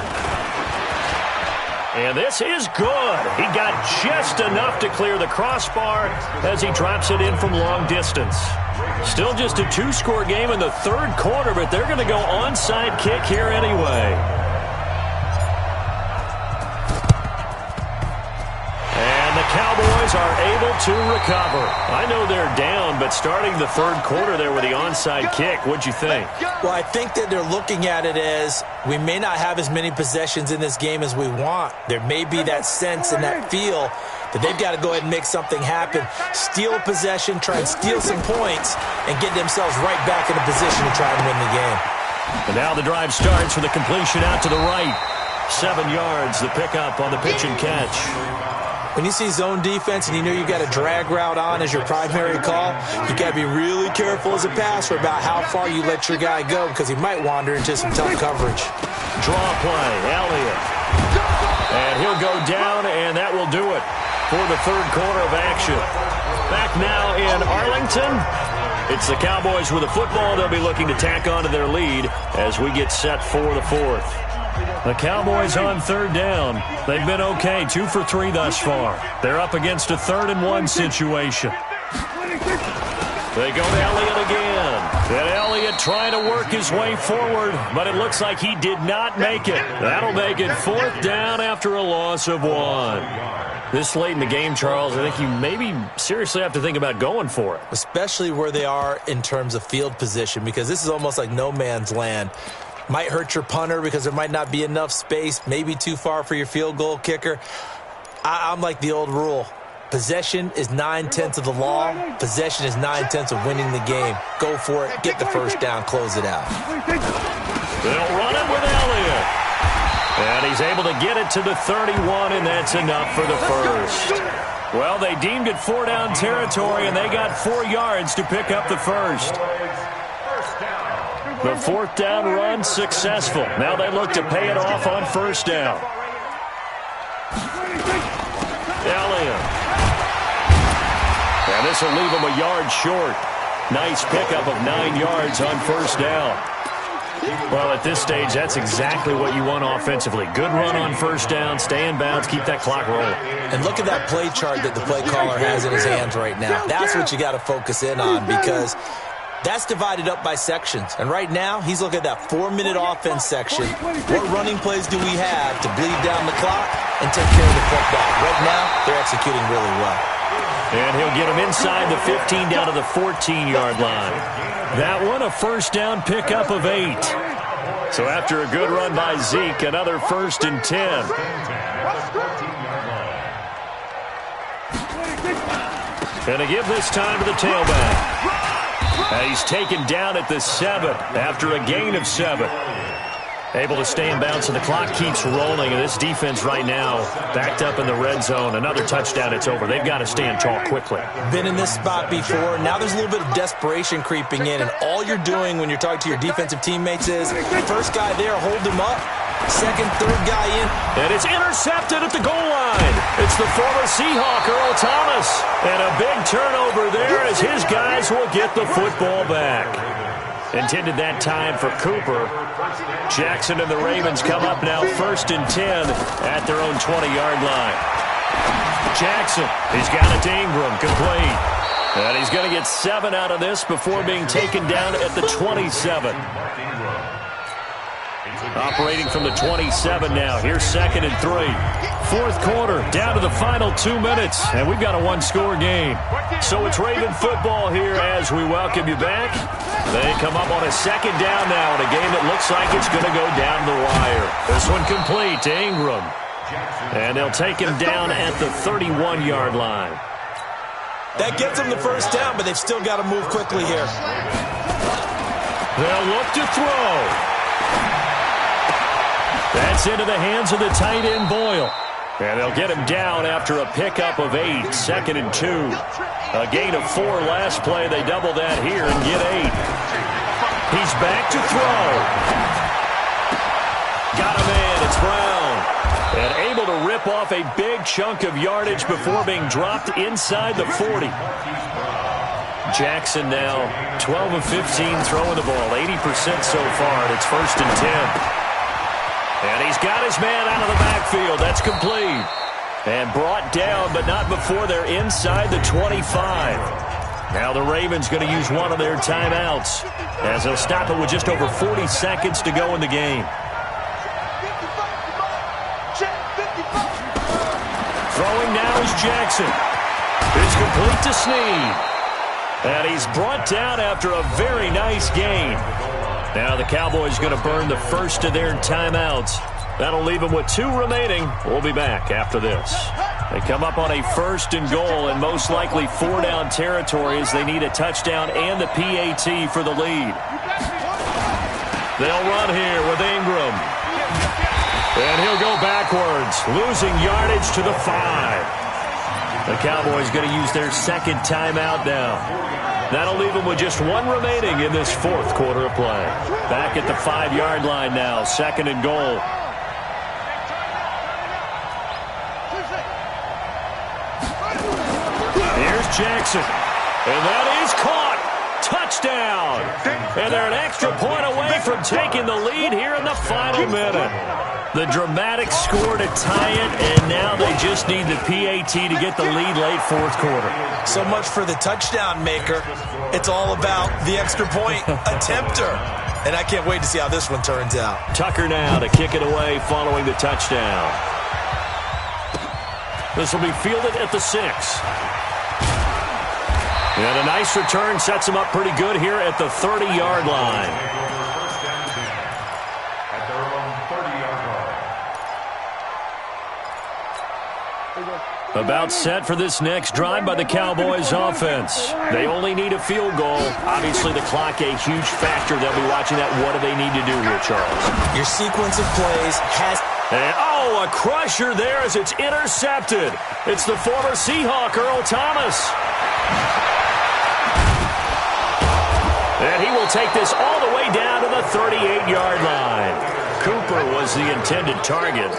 And this is good. He got just enough to clear the crossbar as he drops it in from long distance. Still just a 2-score game in the 3rd quarter, but they're going to go onside kick here anyway. Cowboys are able to recover. I know they're down, but starting the 3rd quarter there with the onside kick, what'd you think? Well, I think that they're looking at it as we may not have as many possessions in this game as we want. There may be that sense and that feel that they've got to go ahead and make something happen. Steal a possession, try and steal some points, and get themselves right back in a position to try and win the game. And now the drive starts with a completion out to the right. 7 yards, the pickup on the pitch and catch. When you see zone defense and you know you've got a drag route on as your primary call, you got to be really careful as a passer about how far you let your guy go, because he might wander into some tough coverage. Draw play, Elliott. And he'll go down, and that will do it for the 3rd quarter of action. Back now in Arlington. It's the Cowboys with the football. They'll be looking to tack on to their lead as we get set for the fourth. The Cowboys on third down. They've been okay, 2 for 3 thus far. They're up against a 3rd and 1 situation. They go to Elliott again. And Elliott trying to work his way forward, but it looks like he did not make it. That'll make it 4th down after a loss of 1. This late in the game, Charles, I think you maybe seriously have to think about going for it. Especially where they are in terms of field position, because this is almost like no man's land. Might hurt your punter because there might not be enough space, maybe too far for your field goal kicker. I'm like the old rule. Possession is 9/10 of the law. Possession is 9/10 of winning the game. Go for it. Get the first down. Close it out. They'll run it with Elliott. And he's able to get it to the 31, and that's enough for the first. Well, they deemed it 4-down territory, and they got 4 yards to pick up the first. The 4th down run successful. Now they look to pay it off on 1st down. Elliott. And this will leave him a yard short. Nice pickup of 9 yards on 1st down. Well, at this stage, that's exactly what you want offensively. Good run on 1st down, stay in bounds, keep that clock rolling. And look at that play chart that the play caller has in his hands right now. That's what you got to focus in on, because that's divided up by sections. And right now, he's looking at that 4-minute offense section. What running plays do we have to bleed down the clock and take care of the football? Right now, they're executing really well. And he'll get him inside the 15 down to the 14-yard line. That one, a 1st down pickup of 8. So after a good run by Zeke, another 1st and 10. And to give this time to the tailback. And he's taken down at the 7 after a gain of 7. Able to stay in bounds, and the clock keeps rolling. And this defense right now backed up in the red zone. Another touchdown, it's over. They've got to stand tall quickly. Been in this spot before. Now there's a little bit of desperation creeping in. And all you're doing when you're talking to your defensive teammates is, first guy there, hold him up. Second, third guy in. And it's intercepted at the goal line. It's the former Seahawk, Earl Thomas. And a big turnover there as his guys will get the football back. Intended that time for Cooper. Jackson and the Ravens come up now 1st and 10 at their own 20-yard line. Jackson, he's got it to Ingram, complete. And he's going to get 7 out of this before being taken down at the 27. Operating from the 27 now. Here's 2nd and 3. 4th quarter, down to the final 2 minutes, and we've got a 1-score game. So it's Raven football here as we welcome you back. They come up on a 2nd down now in a game that looks like it's going to go down the wire. This one complete to Ingram. And they'll take him down at the 31-yard line. That gets them the 1st down, but they've still got to move quickly here. They'll look to throw. That's into the hands of the tight end, Boyle. And they'll get him down after a pickup of 8, 2nd and 2. A gain of 4 last play. They double that here and get 8. He's back to throw. Got a man. It's Brown. And able to rip off a big chunk of yardage before being dropped inside the 40. Jackson now 12 of 15 throwing the ball. 80% so far, and it's 1st and 10. And he's got his man out of the backfield. That's complete. And brought down, but not before they're inside the 25. Now the Ravens going to use one of their timeouts as they'll stop it with just over 40 seconds to go in the game. Throwing now is Jackson. It's complete to Snead. And he's brought down after a very nice gain. Now the Cowboys going to burn the first of their timeouts. That'll leave them with 2 remaining. We'll be back after this. They come up on a 1st and goal and most likely 4-down territory as they need a touchdown and the PAT for the lead. They'll run here with Ingram. And he'll go backwards, losing yardage to the 5. The Cowboys going to use their 2nd timeout now. That'll leave them with just 1 remaining in this 4th quarter of play. Back at the 5-yard line now, 2nd and goal. Here's Jackson. And that is caught. touchdown. And they're an extra point away from taking the lead here in the final minute. The dramatic score to tie it, and now they just need the PAT to get the lead late fourth quarter. So much for the touchdown maker. It's all about the extra point attempter. And I can't wait to see how this one turns out. Tucker now to kick it away following the touchdown. This will be fielded at the 6. And a nice return sets him up pretty good here at the 30-yard line. About set for this next drive by the Cowboys offense. They only need a field goal. Obviously, the clock a huge factor. They'll be watching that. What do they need to do here, Charles? Your sequence of plays has... And, a crusher there as it's intercepted. It's the former Seahawk, Earl Thomas. And he will take this all the way down to the 38-yard line. Cooper was the intended target.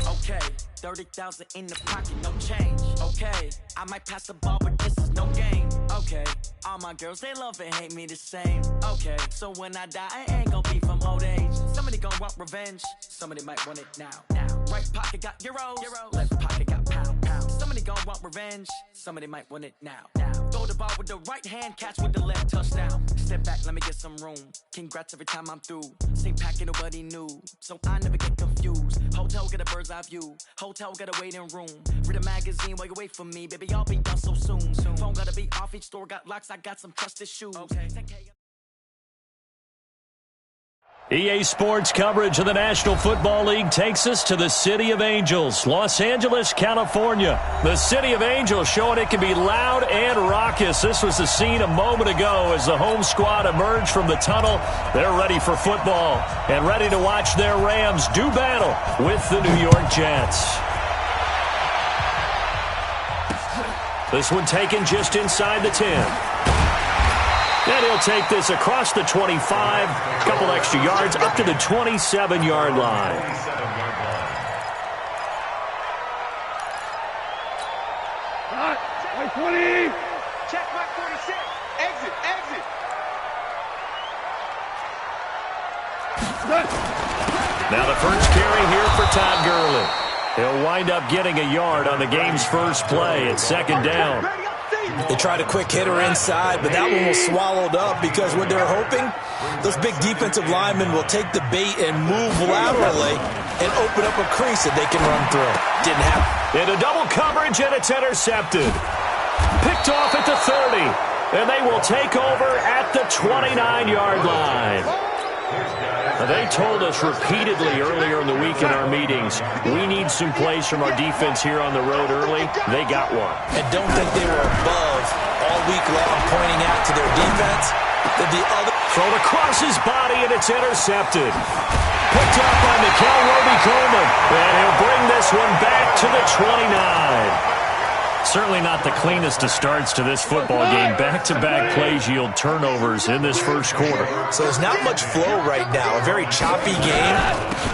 Okay, 30,000 in the pocket, no change. Okay, I might pass the ball, but this is no game. Okay, all my girls, they love and hate me the same. Okay, so when I die, I ain't gonna be from old age. Somebody gonna want revenge, somebody might want it now. Right pocket got euros, left pocket got pounds. Somebody gonna want revenge, somebody might want it now. Throw the ball with the right hand, catch with the left, touchdown. Step back, let me get some room. Congrats every time I'm through. Same packet, nobody knew, so I never get confused. Hotel get a bird's eye view. Hotel got a waiting room. Read a magazine while you wait for me, baby. I'll be done so soon. Phone gotta be off. Each store got locks. I got some trusted shoes. Okay. EA Sports coverage of the National Football League takes us to the City of Angels, Los Angeles, California. The City of Angels showing it can be loud and raucous. This was the scene a moment ago as the home squad emerged from the tunnel. They're ready for football and ready to watch their Rams do battle with the New York Jets. This one taken just inside the 10. And he'll take this across the 25, a couple extra yards, up to the 27-yard line. Check 20. Check my 46. Exit. Now the first carry here for Todd Gurley. He'll wind up getting a yard on the game's first play at second down. They tried a quick hitter inside, but that one was swallowed up because what they're hoping, those big defensive linemen will take the bait and move laterally and open up a crease that they can run through. Didn't happen. Into double coverage, and it's intercepted. Picked off at the 30, and they will take over at the 29-yard line. They told us repeatedly earlier in the week in our meetings, we need some plays from our defense here on the road early. They got one. And don't think they were above all week long pointing out to their defense that the other... Thrown across his body, and it's intercepted. Picked up by Mikel Roby-Coleman, and he'll bring this one back to the 29. Certainly not the cleanest of starts to this football game. Back-to-back plays yield turnovers in this first quarter. So there's not much flow right now. A very choppy game.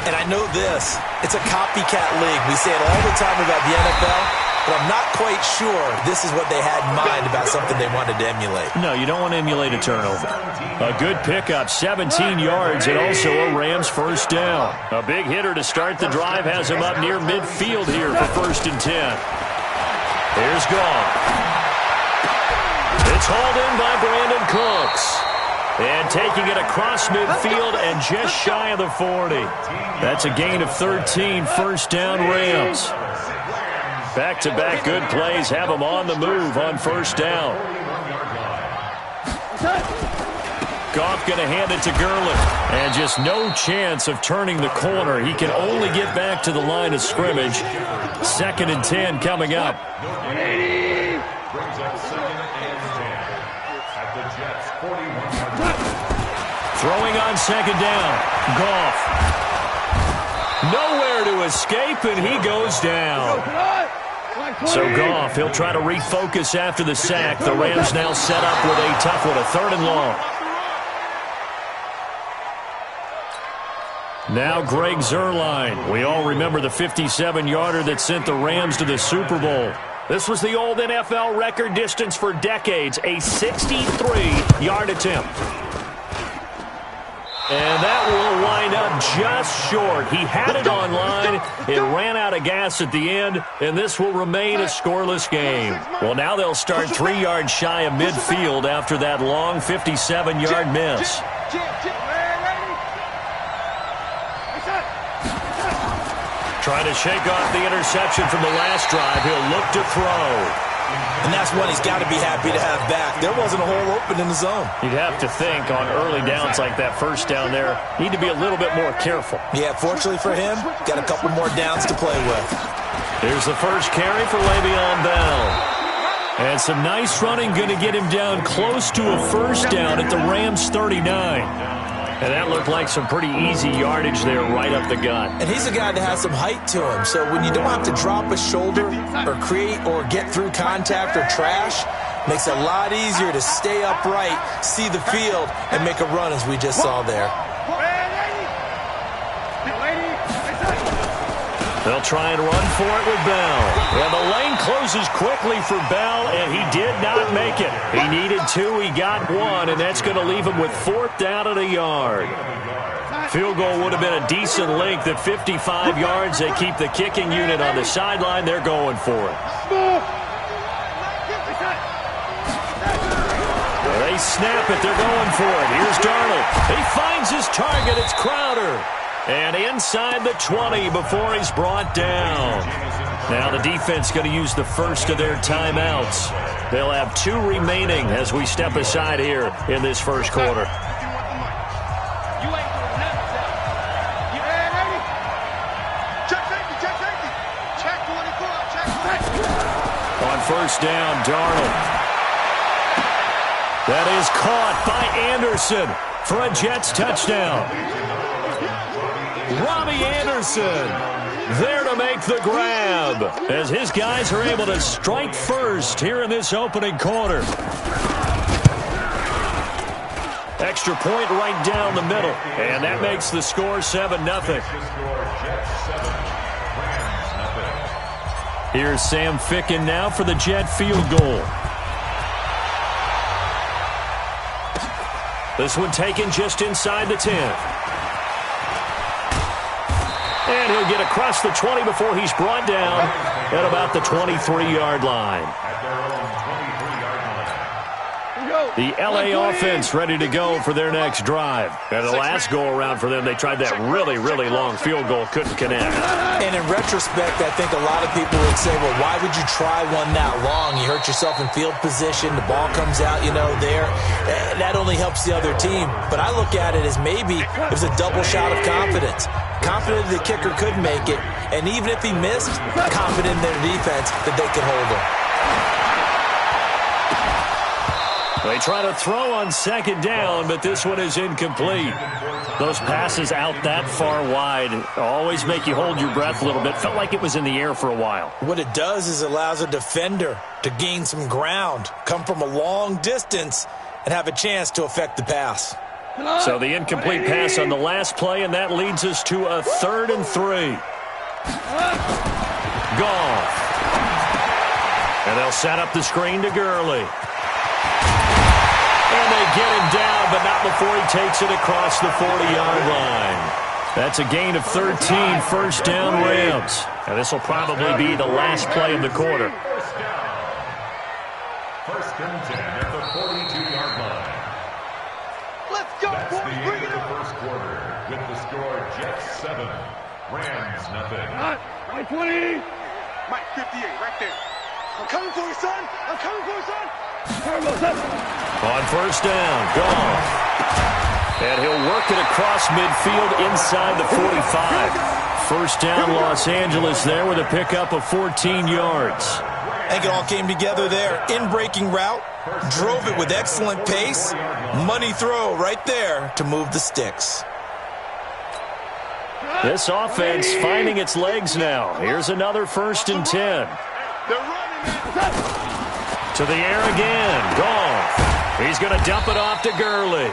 And I know this. It's a copycat league. We say it all the time about the NFL, but I'm not quite sure this is what they had in mind about something they wanted to emulate. No, you don't want to emulate a turnover. A good pickup, 17 yards, and also a Rams first down. A big hitter to start the drive has him up near midfield here for 1st and 10. Here's Goff. It's hauled in by Brandon Cooks. And taking it across midfield and just shy of the 40. That's a gain of 13, first down Rams. Back-to-back good plays have them on the move on first down. Goff going to hand it to Gurley. And just no chance of turning the corner. He can only get back to the line of scrimmage. 2nd and 10 coming up. Throwing on 2nd down. Goff. Nowhere to escape, and he goes down. So Goff, he'll try to refocus after the sack. The Rams now set up with a tough one, a 3rd and long. Now Greg Zuerlein. We all remember the 57-yarder that sent the Rams to the Super Bowl. This was the old NFL record distance for decades, a 63-yard attempt. And that will wind up just short. He had it on line. It ran out of gas at the end, and this will remain a scoreless game. Well, now they'll start 3 yards shy of midfield after that long 57-yard miss. Trying to shake off the interception from the last drive. He'll look to throw. And that's one he's got to be happy to have back. There wasn't a hole open in the zone. You'd have to think on early downs like that first down there, need to be a little bit more careful. Yeah, fortunately for him, got a couple more downs to play with. Here's the first carry for Le'Veon Bell. And some nice running, going to get him down close to a first down at the Rams 39. And that looked like some pretty easy yardage there right up the gut. And he's a guy that has some height to him. So when you don't have to drop a shoulder or create or get through contact or trash, makes it a lot easier to stay upright, see the field, and make a run as we just saw there. They'll try and run for it with Bell. And the lane closes quickly for Bell, and he did not make it. He needed 2, he got 1, and that's going to leave him with 4th down and a yard. Field goal would have been a decent length at 55 yards. They keep the kicking unit on the sideline. They're going for it. They snap it. They're going for it. Here's Darnold. He finds his target. It's Crowder. And inside the 20 before he's brought down. Now the defense going to use the first of their timeouts. They'll have 2 remaining as we step aside here in this first quarter. On first down, Darnold. That is caught by Anderson for a Jets touchdown. Robbie Anderson there to make the grab as his guys are able to strike first here in this opening quarter. Extra point right down the middle, and that makes the score 7-0. Here's Sam Ficken now for the Jet field goal. This one taken just inside the 10. And he'll get across the 20 before he's brought down at about the 23-yard line. The L.A. offense ready to go for their next drive. And the last go-around for them, they tried that really, really long field goal, couldn't connect. And in retrospect, I think a lot of people would say, well, why would you try one that long? You hurt yourself in field position. The ball comes out, there. That only helps the other team. But I look at it as maybe it was a double shot of confidence. Confident the kicker could make it. And even if he missed, confident in their defense that they could hold him. They try to throw on second down, but this one is incomplete. Those passes out that far wide always make you hold your breath a little bit. Felt like it was in the air for a while. What it does is allows a defender to gain some ground, come from a long distance, and have a chance to affect the pass. So the incomplete pass on the last play, and that leads us to a 3rd and 3. Goff. And they'll set up the screen to Gurley. And they get him down, but not before he takes it across the 40-yard line. That's a gain of 13, first down Rams. And this will probably be the last play of the quarter. First and 10 at the 42-yard line. Let's go, That's boys. the Bring end it of the on. first quarter with the score Jets 7, Rams nothing. Mike 20. Mike 58, right there. I'm coming for you, son. I'm coming for you, son. On first down, Goff. And he'll work it across midfield inside the 45. First down, Los Angeles there with a pickup of 14 yards. I think it all came together there. In-breaking route, drove it with excellent pace. Money throw right there to move the sticks. This offense finding its legs now. Here's another 1st and 10. To the air again. Gone. He's going to dump it off to Gurley.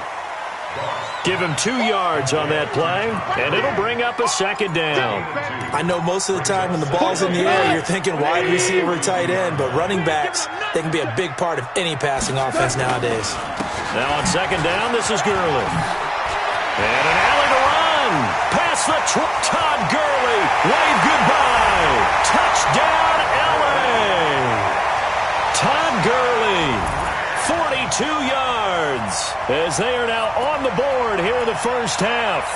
Give him 2 yards on that play, and it'll bring up a 2nd down. I know most of the time when the ball's in the air, you're thinking wide receiver, tight end, but running backs, they can be a big part of any passing offense nowadays. Now on 2nd down, this is Gurley. And an alley to run. Past the Todd Gurley. Wave goodbye. Touchdown, L.A. Todd Gurley, 42 yards, as they are now on the board here in the first half.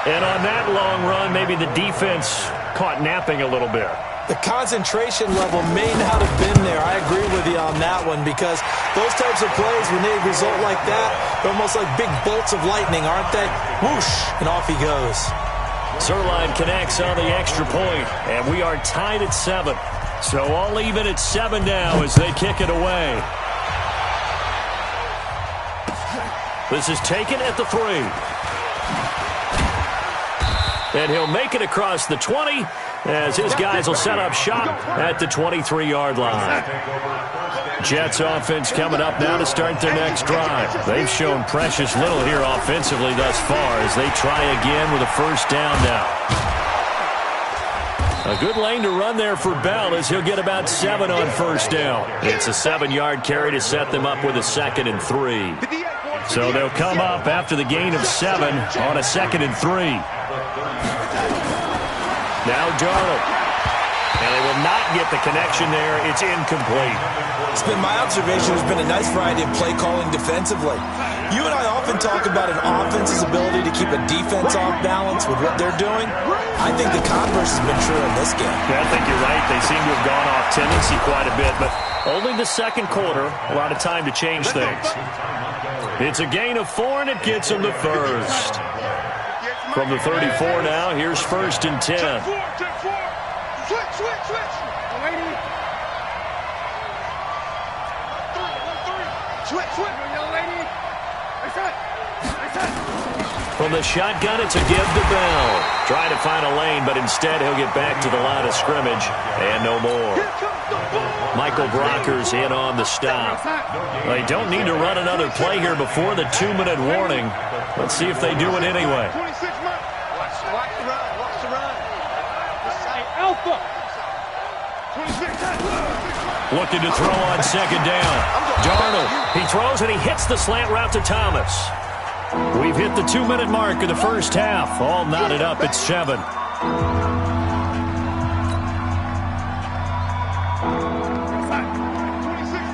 And on that long run, maybe the defense caught napping a little bit. The concentration level may not have been there. I agree with you on that one, because those types of plays, when they result like that, they're almost like big bolts of lightning, aren't they? Whoosh, and off he goes. Zerline connects on the extra point, and we are tied at 7. So all even at 7 now as they kick it away. This is taken at the 3. And he'll make it across the 20 as his guys will set up shop at the 23-yard line. Jets offense coming up now to start their next drive. They've shown precious little here offensively thus far as they try again with a 1st down now. A good lane to run there for Bell as he'll get about 7 on 1st down. It's a 7-yard carry to set them up with a 2nd and 3. So they'll come up after the gain of 7 on a 2nd and 3. Now Darnold. And they will not get the connection there. It's incomplete. It's been my observation there's been a nice variety of play calling defensively. You and I often talk about an offense's ability to keep a defense off balance with what they're doing. I think the converse has been true in this game. Yeah, I think you're right. They seem to have gone off tendency quite a bit, but only the 2nd quarter. A lot of time to change things. It's a gain of 4, and it gets them the 1st. From the 34 now, here's 1st and 10. From the shotgun, it's a give to Bell. Trying to find a lane, but instead he'll get back to the line of scrimmage, and no more. Michael Brockers in on the stop. They don't need to run another play here before the 2-minute warning. Let's see if they do it anyway. Looking to throw on 2nd down. Darnold, he throws and he hits the slant route to Thomas. We've hit the 2-minute mark of the first half. All knotted up at 7.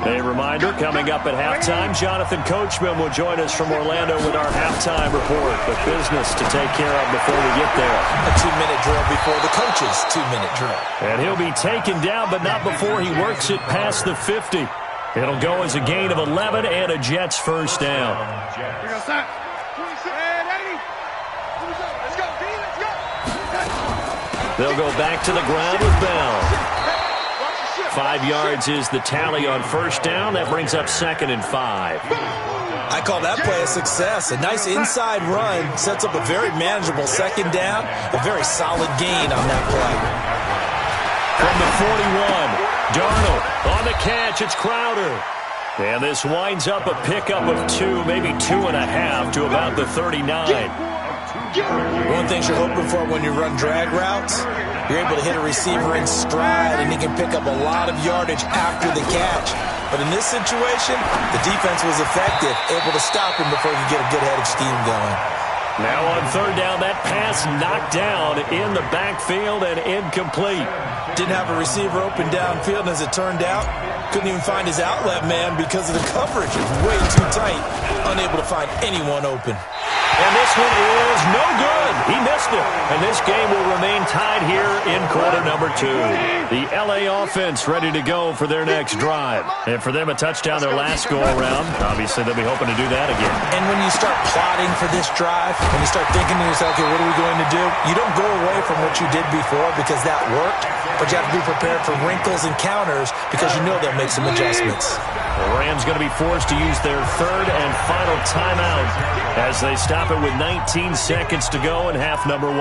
A reminder, coming up at halftime, Jonathan Coachman will join us from Orlando with our halftime report. But business to take care of before we get there. A 2-minute drill before the coach's 2-minute drill. And he'll be taken down, but not before he works it past the 50. It'll go as a gain of 11 and a Jets 1st down. They'll go back to the ground with Bell. 5 yards is the tally on 1st down. That brings up 2nd and 5. I call that play a success. A nice inside run sets up a very manageable 2nd down. A very solid gain on that play. From the 41, Darnold on the catch. It's Crowder. And this winds up a pickup of 2, maybe 2.5 to about the 39. One thing you're hoping for when you run drag routes, you're able to hit a receiver in stride, and he can pick up a lot of yardage after the catch. But in this situation, the defense was effective, able to stop him before he could get a good head of steam going. Now on 3rd down, that pass knocked down in the backfield and incomplete. Didn't have a receiver open downfield, and as it turned out, couldn't even find his outlet man because of the coverage. It was way too tight, unable to find anyone open. And this one is no good. He missed it. And this game will remain tied here in quarter number 2. The L.A. offense ready to go for their next drive. And for them, a touchdown their last go-around. Obviously, they'll be hoping to do that again. And when you start plotting for this drive, when you start thinking to yourself, okay, what are we going to do? You don't go away from what you did before because that worked, but you have to be prepared for wrinkles and counters because you know they'll make some adjustments. The Rams going to be forced to use their third and final timeout as they stop it with 19 seconds to go in half number 1.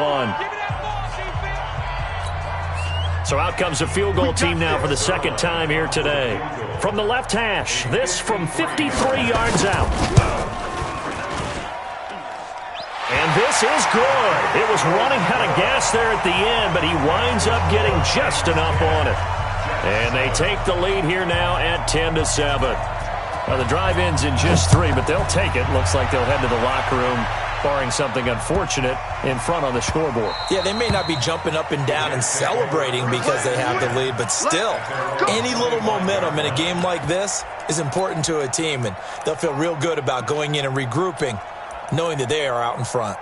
So out comes a field goal team now for the second time here today. From the left hash, this from 53 yards out. And this is good. It was running out of gas there at the end, but he winds up getting just enough on it. And they take the lead here now at 10-7. Now the drive ends in just 3, but they'll take it. Looks like they'll head to the locker room, barring something unfortunate in front on the scoreboard. Yeah, they may not be jumping up and down and celebrating because they have the lead, but still, any little momentum in a game like this is important to a team, and they'll feel real good about going in and regrouping, knowing that they are out in front.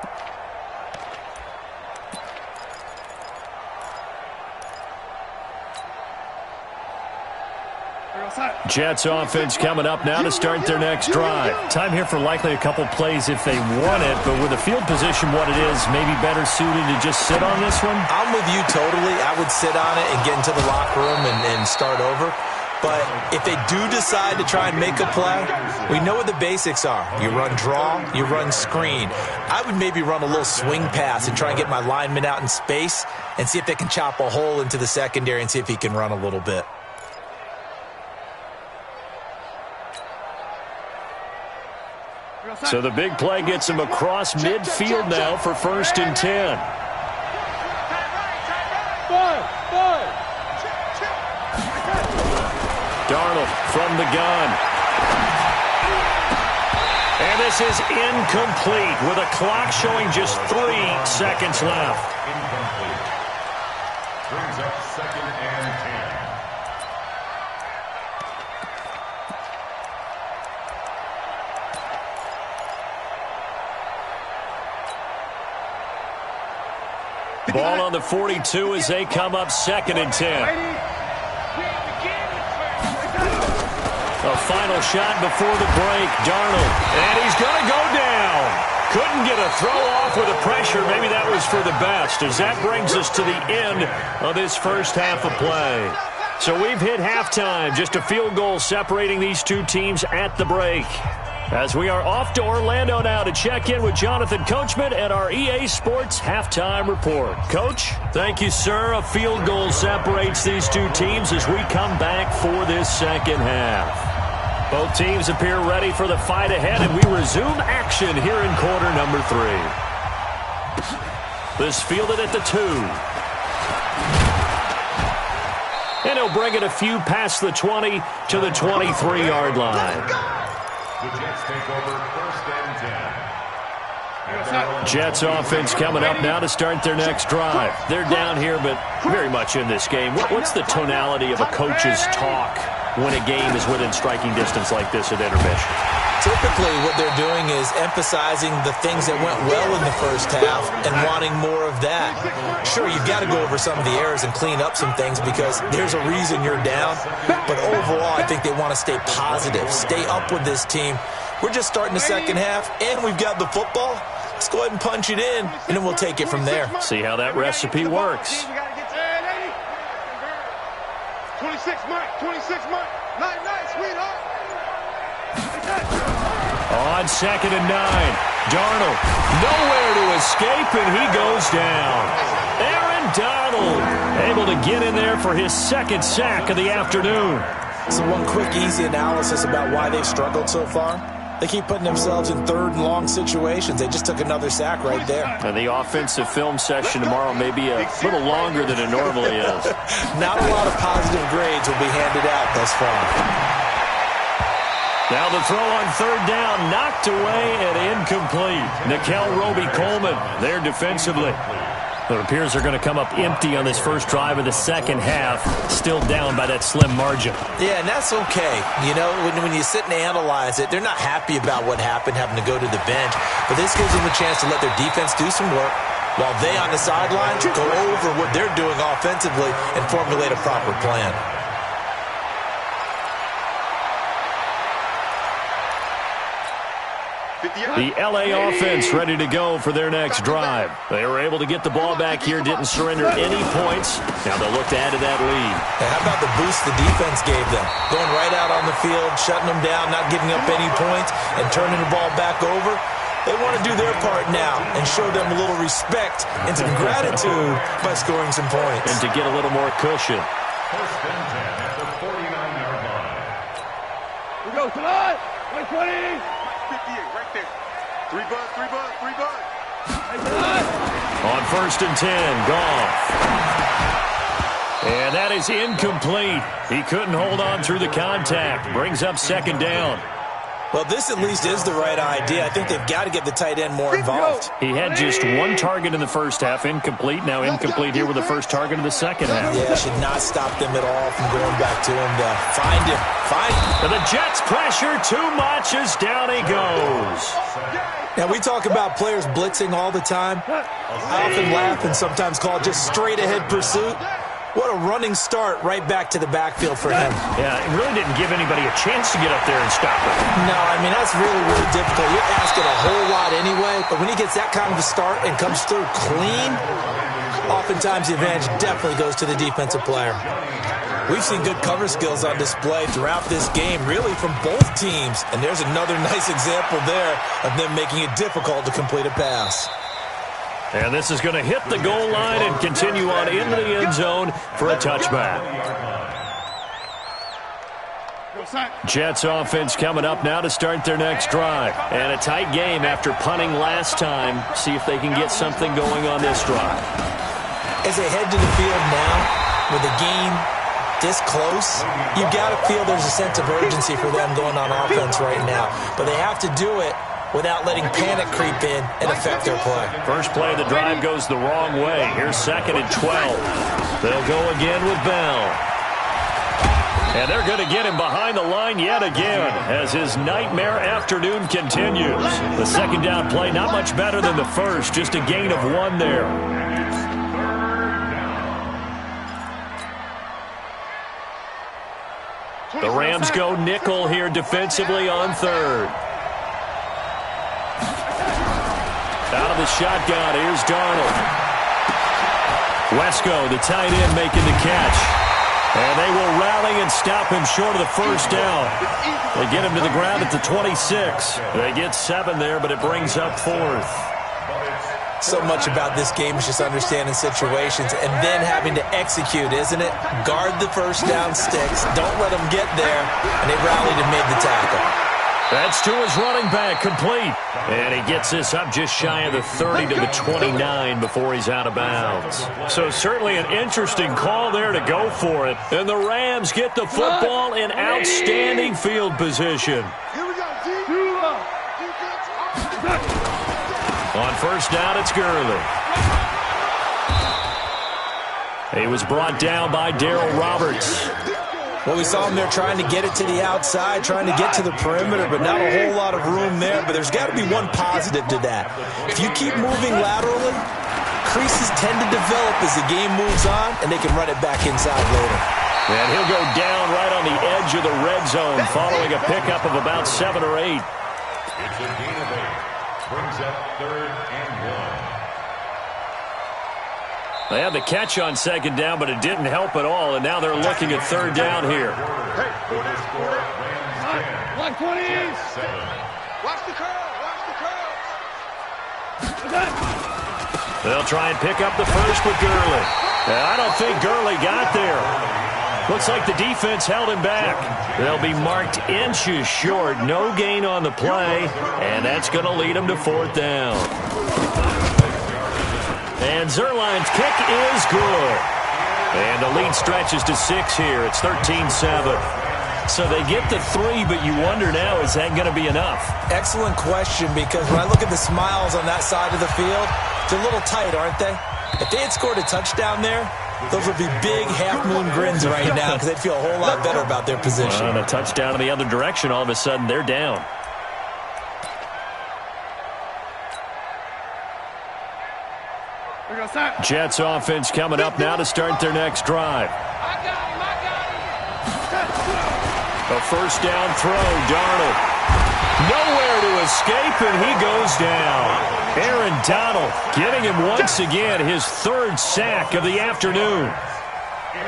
Jets offense coming up now to start their next drive. Time here for likely a couple plays if they want it, but with the field position what it is, maybe better suited to just sit on this one? I'm with you totally. I would sit on it and get into the locker room and start over. But if they do decide to try and make a play, we know what the basics are. You run draw, you run screen. I would maybe run a little swing pass and try and get my lineman out in space and see if they can chop a hole into the secondary and see if he can run a little bit. So the big play gets him across midfield now for 1st and 10. Darnold from the gun. And this is incomplete with a clock showing just 3 seconds left. Incomplete. Brings up 2nd and 10. Ball on the 42 as they come up 2nd and 10. A final shot before the break. Darnold. And he's going to go down. Couldn't get a throw off with the pressure. Maybe that was for the best, as that brings us to the end of this first half of play. So we've hit halftime. Just a field goal separating these two teams at the break. As we are off to Orlando now to check in with Jonathan Coachman and our EA Sports Halftime Report. Coach? Thank you, sir. A field goal separates these two teams as we come back for this second half. Both teams appear ready for the fight ahead, and we resume action here in quarter number 3. This fielded at the 2. And he'll bring it a few past the 20 to the 23-yard line. The Jets take over 1st and 10. Jets offense coming up now to start their next drive. They're down here, but very much in this game. What's the tonality of a coach's talk when a game is within striking distance like this at intermission? Typically, what they're doing is emphasizing the things that went well in the first half and wanting more of that. Sure, you've got to go over some of the errors and clean up some things because there's a reason you're down. But overall, I think they want to stay positive, stay up with this team. We're just starting the second half, and we've got the football. Let's go ahead and punch it in, and then we'll take it from there. See how that recipe works. 26 Mike, 26 Mike. Night, sweetheart. On 2nd and 9, Darnold nowhere to escape, and he goes down. Aaron Donald able to get in there for his 2nd sack of the afternoon. So one quick, easy analysis about why they've struggled so far. They keep putting themselves in 3rd and long situations. They just took another sack right there. And the offensive film session tomorrow may be a little longer than it normally is. Not a lot of positive grades will be handed out thus far. Now the throw on 3rd down, knocked away and incomplete. Nickel Roby-Coleman there defensively. It appears they're going to come up empty on this first drive of the second half, still down by that slim margin. Yeah, and that's okay. You know, when you sit and analyze it, they're not happy about what happened, having to go to the bench. But this gives them a chance to let their defense do some work while they on the sidelines go over what they're doing offensively and formulate a proper plan. The LA offense ready to go for their next drive. They were able to get the ball back here, didn't surrender any points. Now they'll look to add to that lead. Hey, how about the boost the defense gave them? Going right out on the field, shutting them down, not giving up any points, and turning the ball back over. They want to do their part now and show them a little respect and some gratitude by scoring some points. And to get a little more cushion. First and 10 at the 49-yard line. We go tonight. 120. 58 right there. 3 bucks. On first and 10, Goff. And that is incomplete. He couldn't hold on through the contact. Brings up second down. Well, this at least is the right idea. I think they've got to get the tight end more involved. He had just one target in the first half, incomplete. Now incomplete here with the first target of the second half. Yeah, should not stop them at all from going back to him to find him. And the Jets pressure too much as down he goes. Now, we talk about players blitzing all the time. I often laugh and sometimes call it just straight-ahead pursuit. What a running start right back to the backfield for him. Yeah, it really didn't give anybody a chance to get up there and stop him. No, I mean, that's really, really difficult. You're asking a whole lot anyway, but when he gets that kind of a start and comes through clean, oftentimes the advantage definitely goes to the defensive player. We've seen good cover skills on display throughout this game, really from both teams, and there's another nice example there of them making it difficult to complete a pass. And this is going to hit the goal line and continue on into the end zone for a touchback. Jets offense coming up now to start their next drive. And a tight game after punting last time. See if they can get something going on this drive. As they head to the field now, with the game this close, you've got to feel there's a sense of urgency for them going on offense right now. But they have to do it without letting panic creep in and affect their play. First play of the drive goes the wrong way. Here's second and 12. They'll go again with Bell. And they're going to get him behind the line yet again as his nightmare afternoon continues. The second down play not much better than the first, just a gain of 1 there. The Rams go nickel here defensively on third. Out of the shotgun, here's Darnold. Wesco, the tight end, making the catch. And they will rally and stop him short of the first down. They get him to the ground at the 26. They get 7 there, but it brings up 4th. So much about this game is just understanding situations and then having to execute, isn't it? Guard the first down sticks. Don't let them get there. And they rallied and made the tackle. That's to his running back, complete. And he gets this up just shy of the 30 to the 29 before he's out of bounds. So certainly an interesting call there to go for it. And the Rams get the football in outstanding field position. On first down, it's Gurley. He was brought down by Darryl Roberts. Well, we saw him there trying to get it to the outside, trying to get to the perimeter, but not a whole lot of room there. But there's got to be one positive to that. If you keep moving laterally, creases tend to develop as the game moves on, and they can run it back inside later. And he'll go down right on the edge of the red zone following a pickup of about 7 or 8. It's a gain of 8. Brings up 3rd and 1. They had the catch on second down, but it didn't help at all, and now they're looking at third down here. Hey, Watch the curl. They'll try and pick up the first with Gurley. I don't think Gurley got there. Looks like the defense held him back. They'll be marked inches short. No gain on the play, and that's going to lead them to 4th down. And Zerline's kick is good. And the lead stretches to 6 here. It's 13-7. So they get the 3, but you wonder now, is that going to be enough? Excellent question, because when I look at the smiles on that side of the field, they're a little tight, aren't they? If they had scored a touchdown there, those would be big half-moon grins right now because they'd feel a whole lot better about their position. And a touchdown in the other direction, all of a sudden they're down. Jets offense coming up now to start their next drive. A first down throw, Darnold. Nowhere to his escape, and he goes down. Aaron Donald giving him once again his third sack of the afternoon.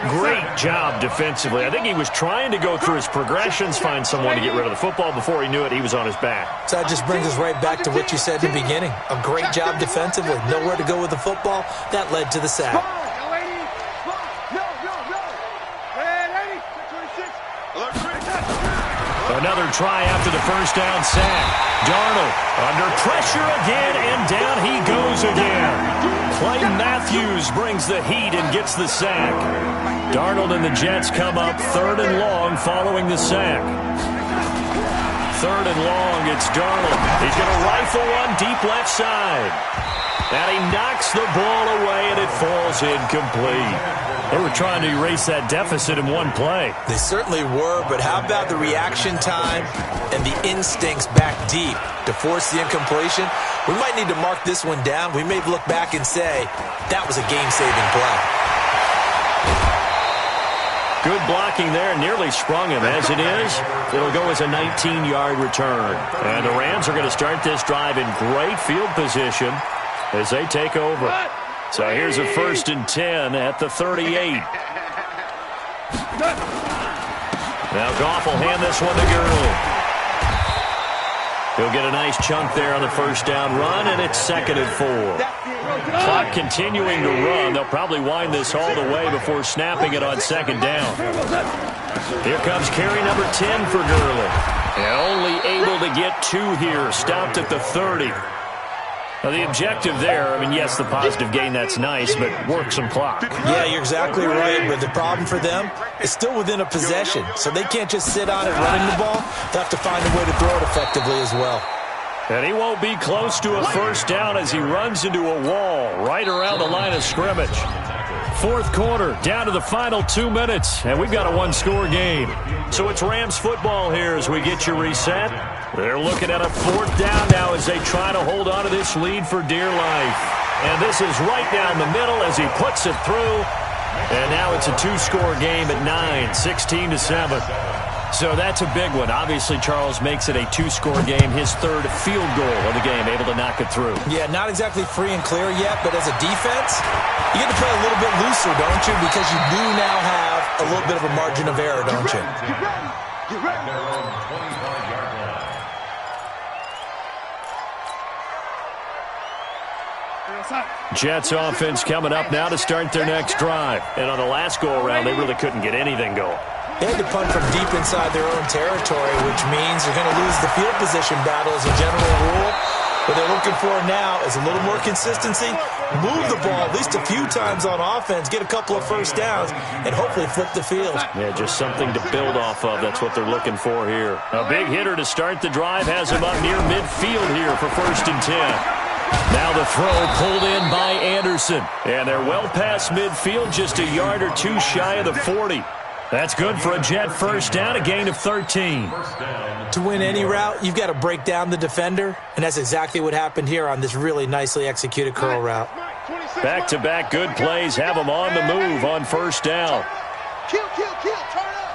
Great job defensively. I think he was trying to go through his progressions, find someone to get rid of the football. Before he knew it, he was on his back. So that just brings us right back to what you said in the beginning. A great job defensively. Nowhere to go with the football. That led to the sack. Another try after the first down sack. Darnold under pressure again, and down he goes again. Clay Matthews brings the heat and gets the sack. Darnold and the Jets come up 3rd and long following the sack. 3rd and long, it's Darnold. He's going to rifle one deep left side. And he knocks the ball away, and it falls incomplete. They were trying to erase that deficit in one play. They certainly were, but how about the reaction time and the instincts back deep to force the incompletion? We might need to mark this one down. We may look back and say, that was a game-saving play. Good blocking there, nearly sprung him. As it is, it'll go as a 19-yard return. And the Rams are going to start this drive in great field position as they take over. So here's a 1st and 10 at the 38. Now Goff will hand this one to Gurley. He'll get a nice chunk there on the first down run, and it's 2nd and 4. Clock continuing to run. They'll probably wind this all the way before snapping it on 2nd down. Here comes carry number 10 for Gurley. And only able to get 2 here. Stopped at the 30. Now, the objective there, I mean, yes, the positive gain, that's nice, but work some clock. Yeah, you're exactly right, but the problem for them is still within a possession, so they can't just sit on it running the ball. They have to find a way to throw it effectively as well. And he won't be close to a first down as he runs into a wall right around the line of scrimmage. 4th quarter, down to the final 2 minutes, and we've got a 1-score game. So it's Rams football here as we get you reset. They're looking at a 4th down now as they try to hold on to this lead for dear life. And this is right down the middle as he puts it through. And now it's a 2-score game at 9, 16-7. So that's a big one. Obviously, Charles makes it a 2-score game, his 3rd field goal of the game, able to knock it through. Yeah, not exactly free and clear yet, but as a defense, you get to play a little bit looser, don't you? Because you do now have a little bit of a margin of error, don't you? Get ready. Jets offense coming up now to start their next drive. And on the last go-around, they really couldn't get anything going. They had to punt from deep inside their own territory, which means you're going to lose the field position battle as a general rule. What they're looking for now is a little more consistency, move the ball at least a few times on offense, get a couple of first downs, and hopefully flip the field. Yeah, just something to build off of. That's what they're looking for here. A big hitter to start the drive has him up near midfield here for 1st and 10. Now the throw pulled in by Anderson. And they're well past midfield, just a yard or 2 shy of the 40. That's good for a Jet first down, a gain of 13. To win any route, you've got to break down the defender, and that's exactly what happened here on this really nicely executed curl route. Back-to-back good plays have them on the move on 1st down. Kill, turn up.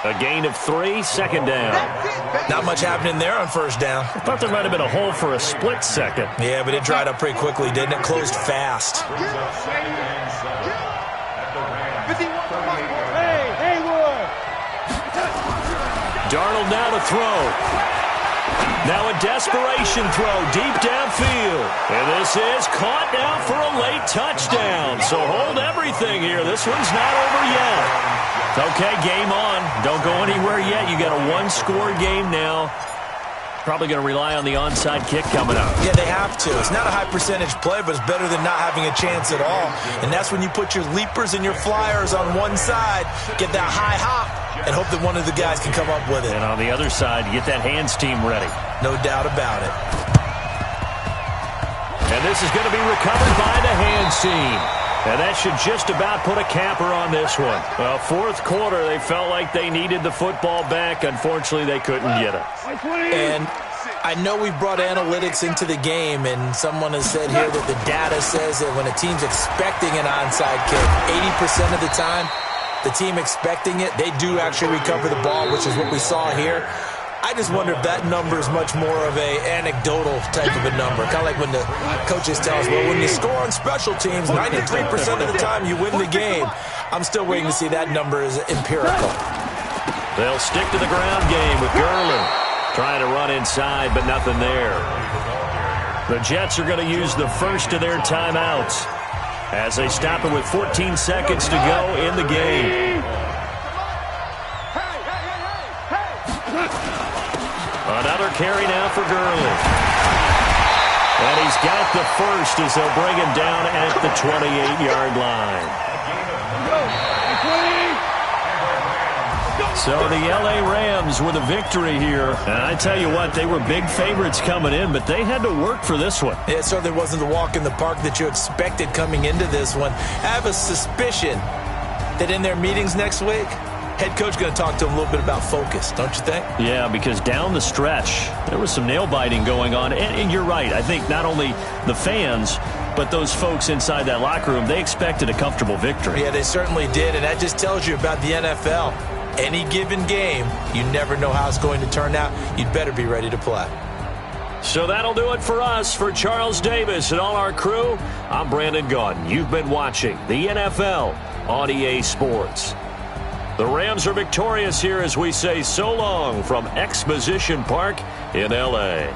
A gain of 3, 2nd down. Not much happening there on 1st down. I thought there might have been a hole for a split second. Yeah, but it dried up pretty quickly, didn't it? Closed fast. Darnold now to throw. Now a desperation throw deep downfield. And this is caught now for a late touchdown. So hold everything here. This one's not over yet. Okay, game on. Don't go anywhere yet. You got a 1-score game now. Probably going to rely on the onside kick coming up. Yeah, they have to. It's not a high percentage play, but it's better than not having a chance at all. And that's when you put your leapers and your flyers on one side, get that high hop, and hope that one of the guys can come up with it. And on the other side, you get that hands team ready. No doubt about it. And this is going to be recovered by the hands team. And that should just about put a capper on this one. Well, 4th quarter, they felt like they needed the football back. Unfortunately, they couldn't get it. And I know we brought analytics into the game, and someone has said here that the data says that when a team's expecting an onside kick, 80% of the time, the team expecting it, they do actually recover the ball, which is what we saw here. I just wonder if that number is much more of a anecdotal type of a number. Kind of like when the coaches tell us, well, when you score on special teams, 93% of the time you win the game. I'm still waiting to see that number is empirical. They'll stick to the ground game with Gurley. Trying to run inside, but nothing there. The Jets are going to use the first of their timeouts as they stop it with 14 seconds to go in the game. Another carry now for Gurley. And he's got the first as they'll bring him down at the 28-yard line. So the L.A. Rams with a victory here. And I tell you what, they were big favorites coming in, but they had to work for this one. It certainly wasn't the walk in the park that you expected coming into this one. I have a suspicion that in their meetings next week, head coach going to talk to him a little bit about focus, don't you think? Yeah, because down the stretch, there was some nail-biting going on. And you're right. I think not only the fans, but those folks inside that locker room, they expected a comfortable victory. Yeah, they certainly did, and that just tells you about the NFL. Any given game, you never know how it's going to turn out. You'd better be ready to play. So that'll do it for us. For Charles Davis and all our crew, I'm Brandon Gaudin. You've been watching the NFL on EA Sports. The Rams are victorious here as we say so long from Exposition Park in L.A.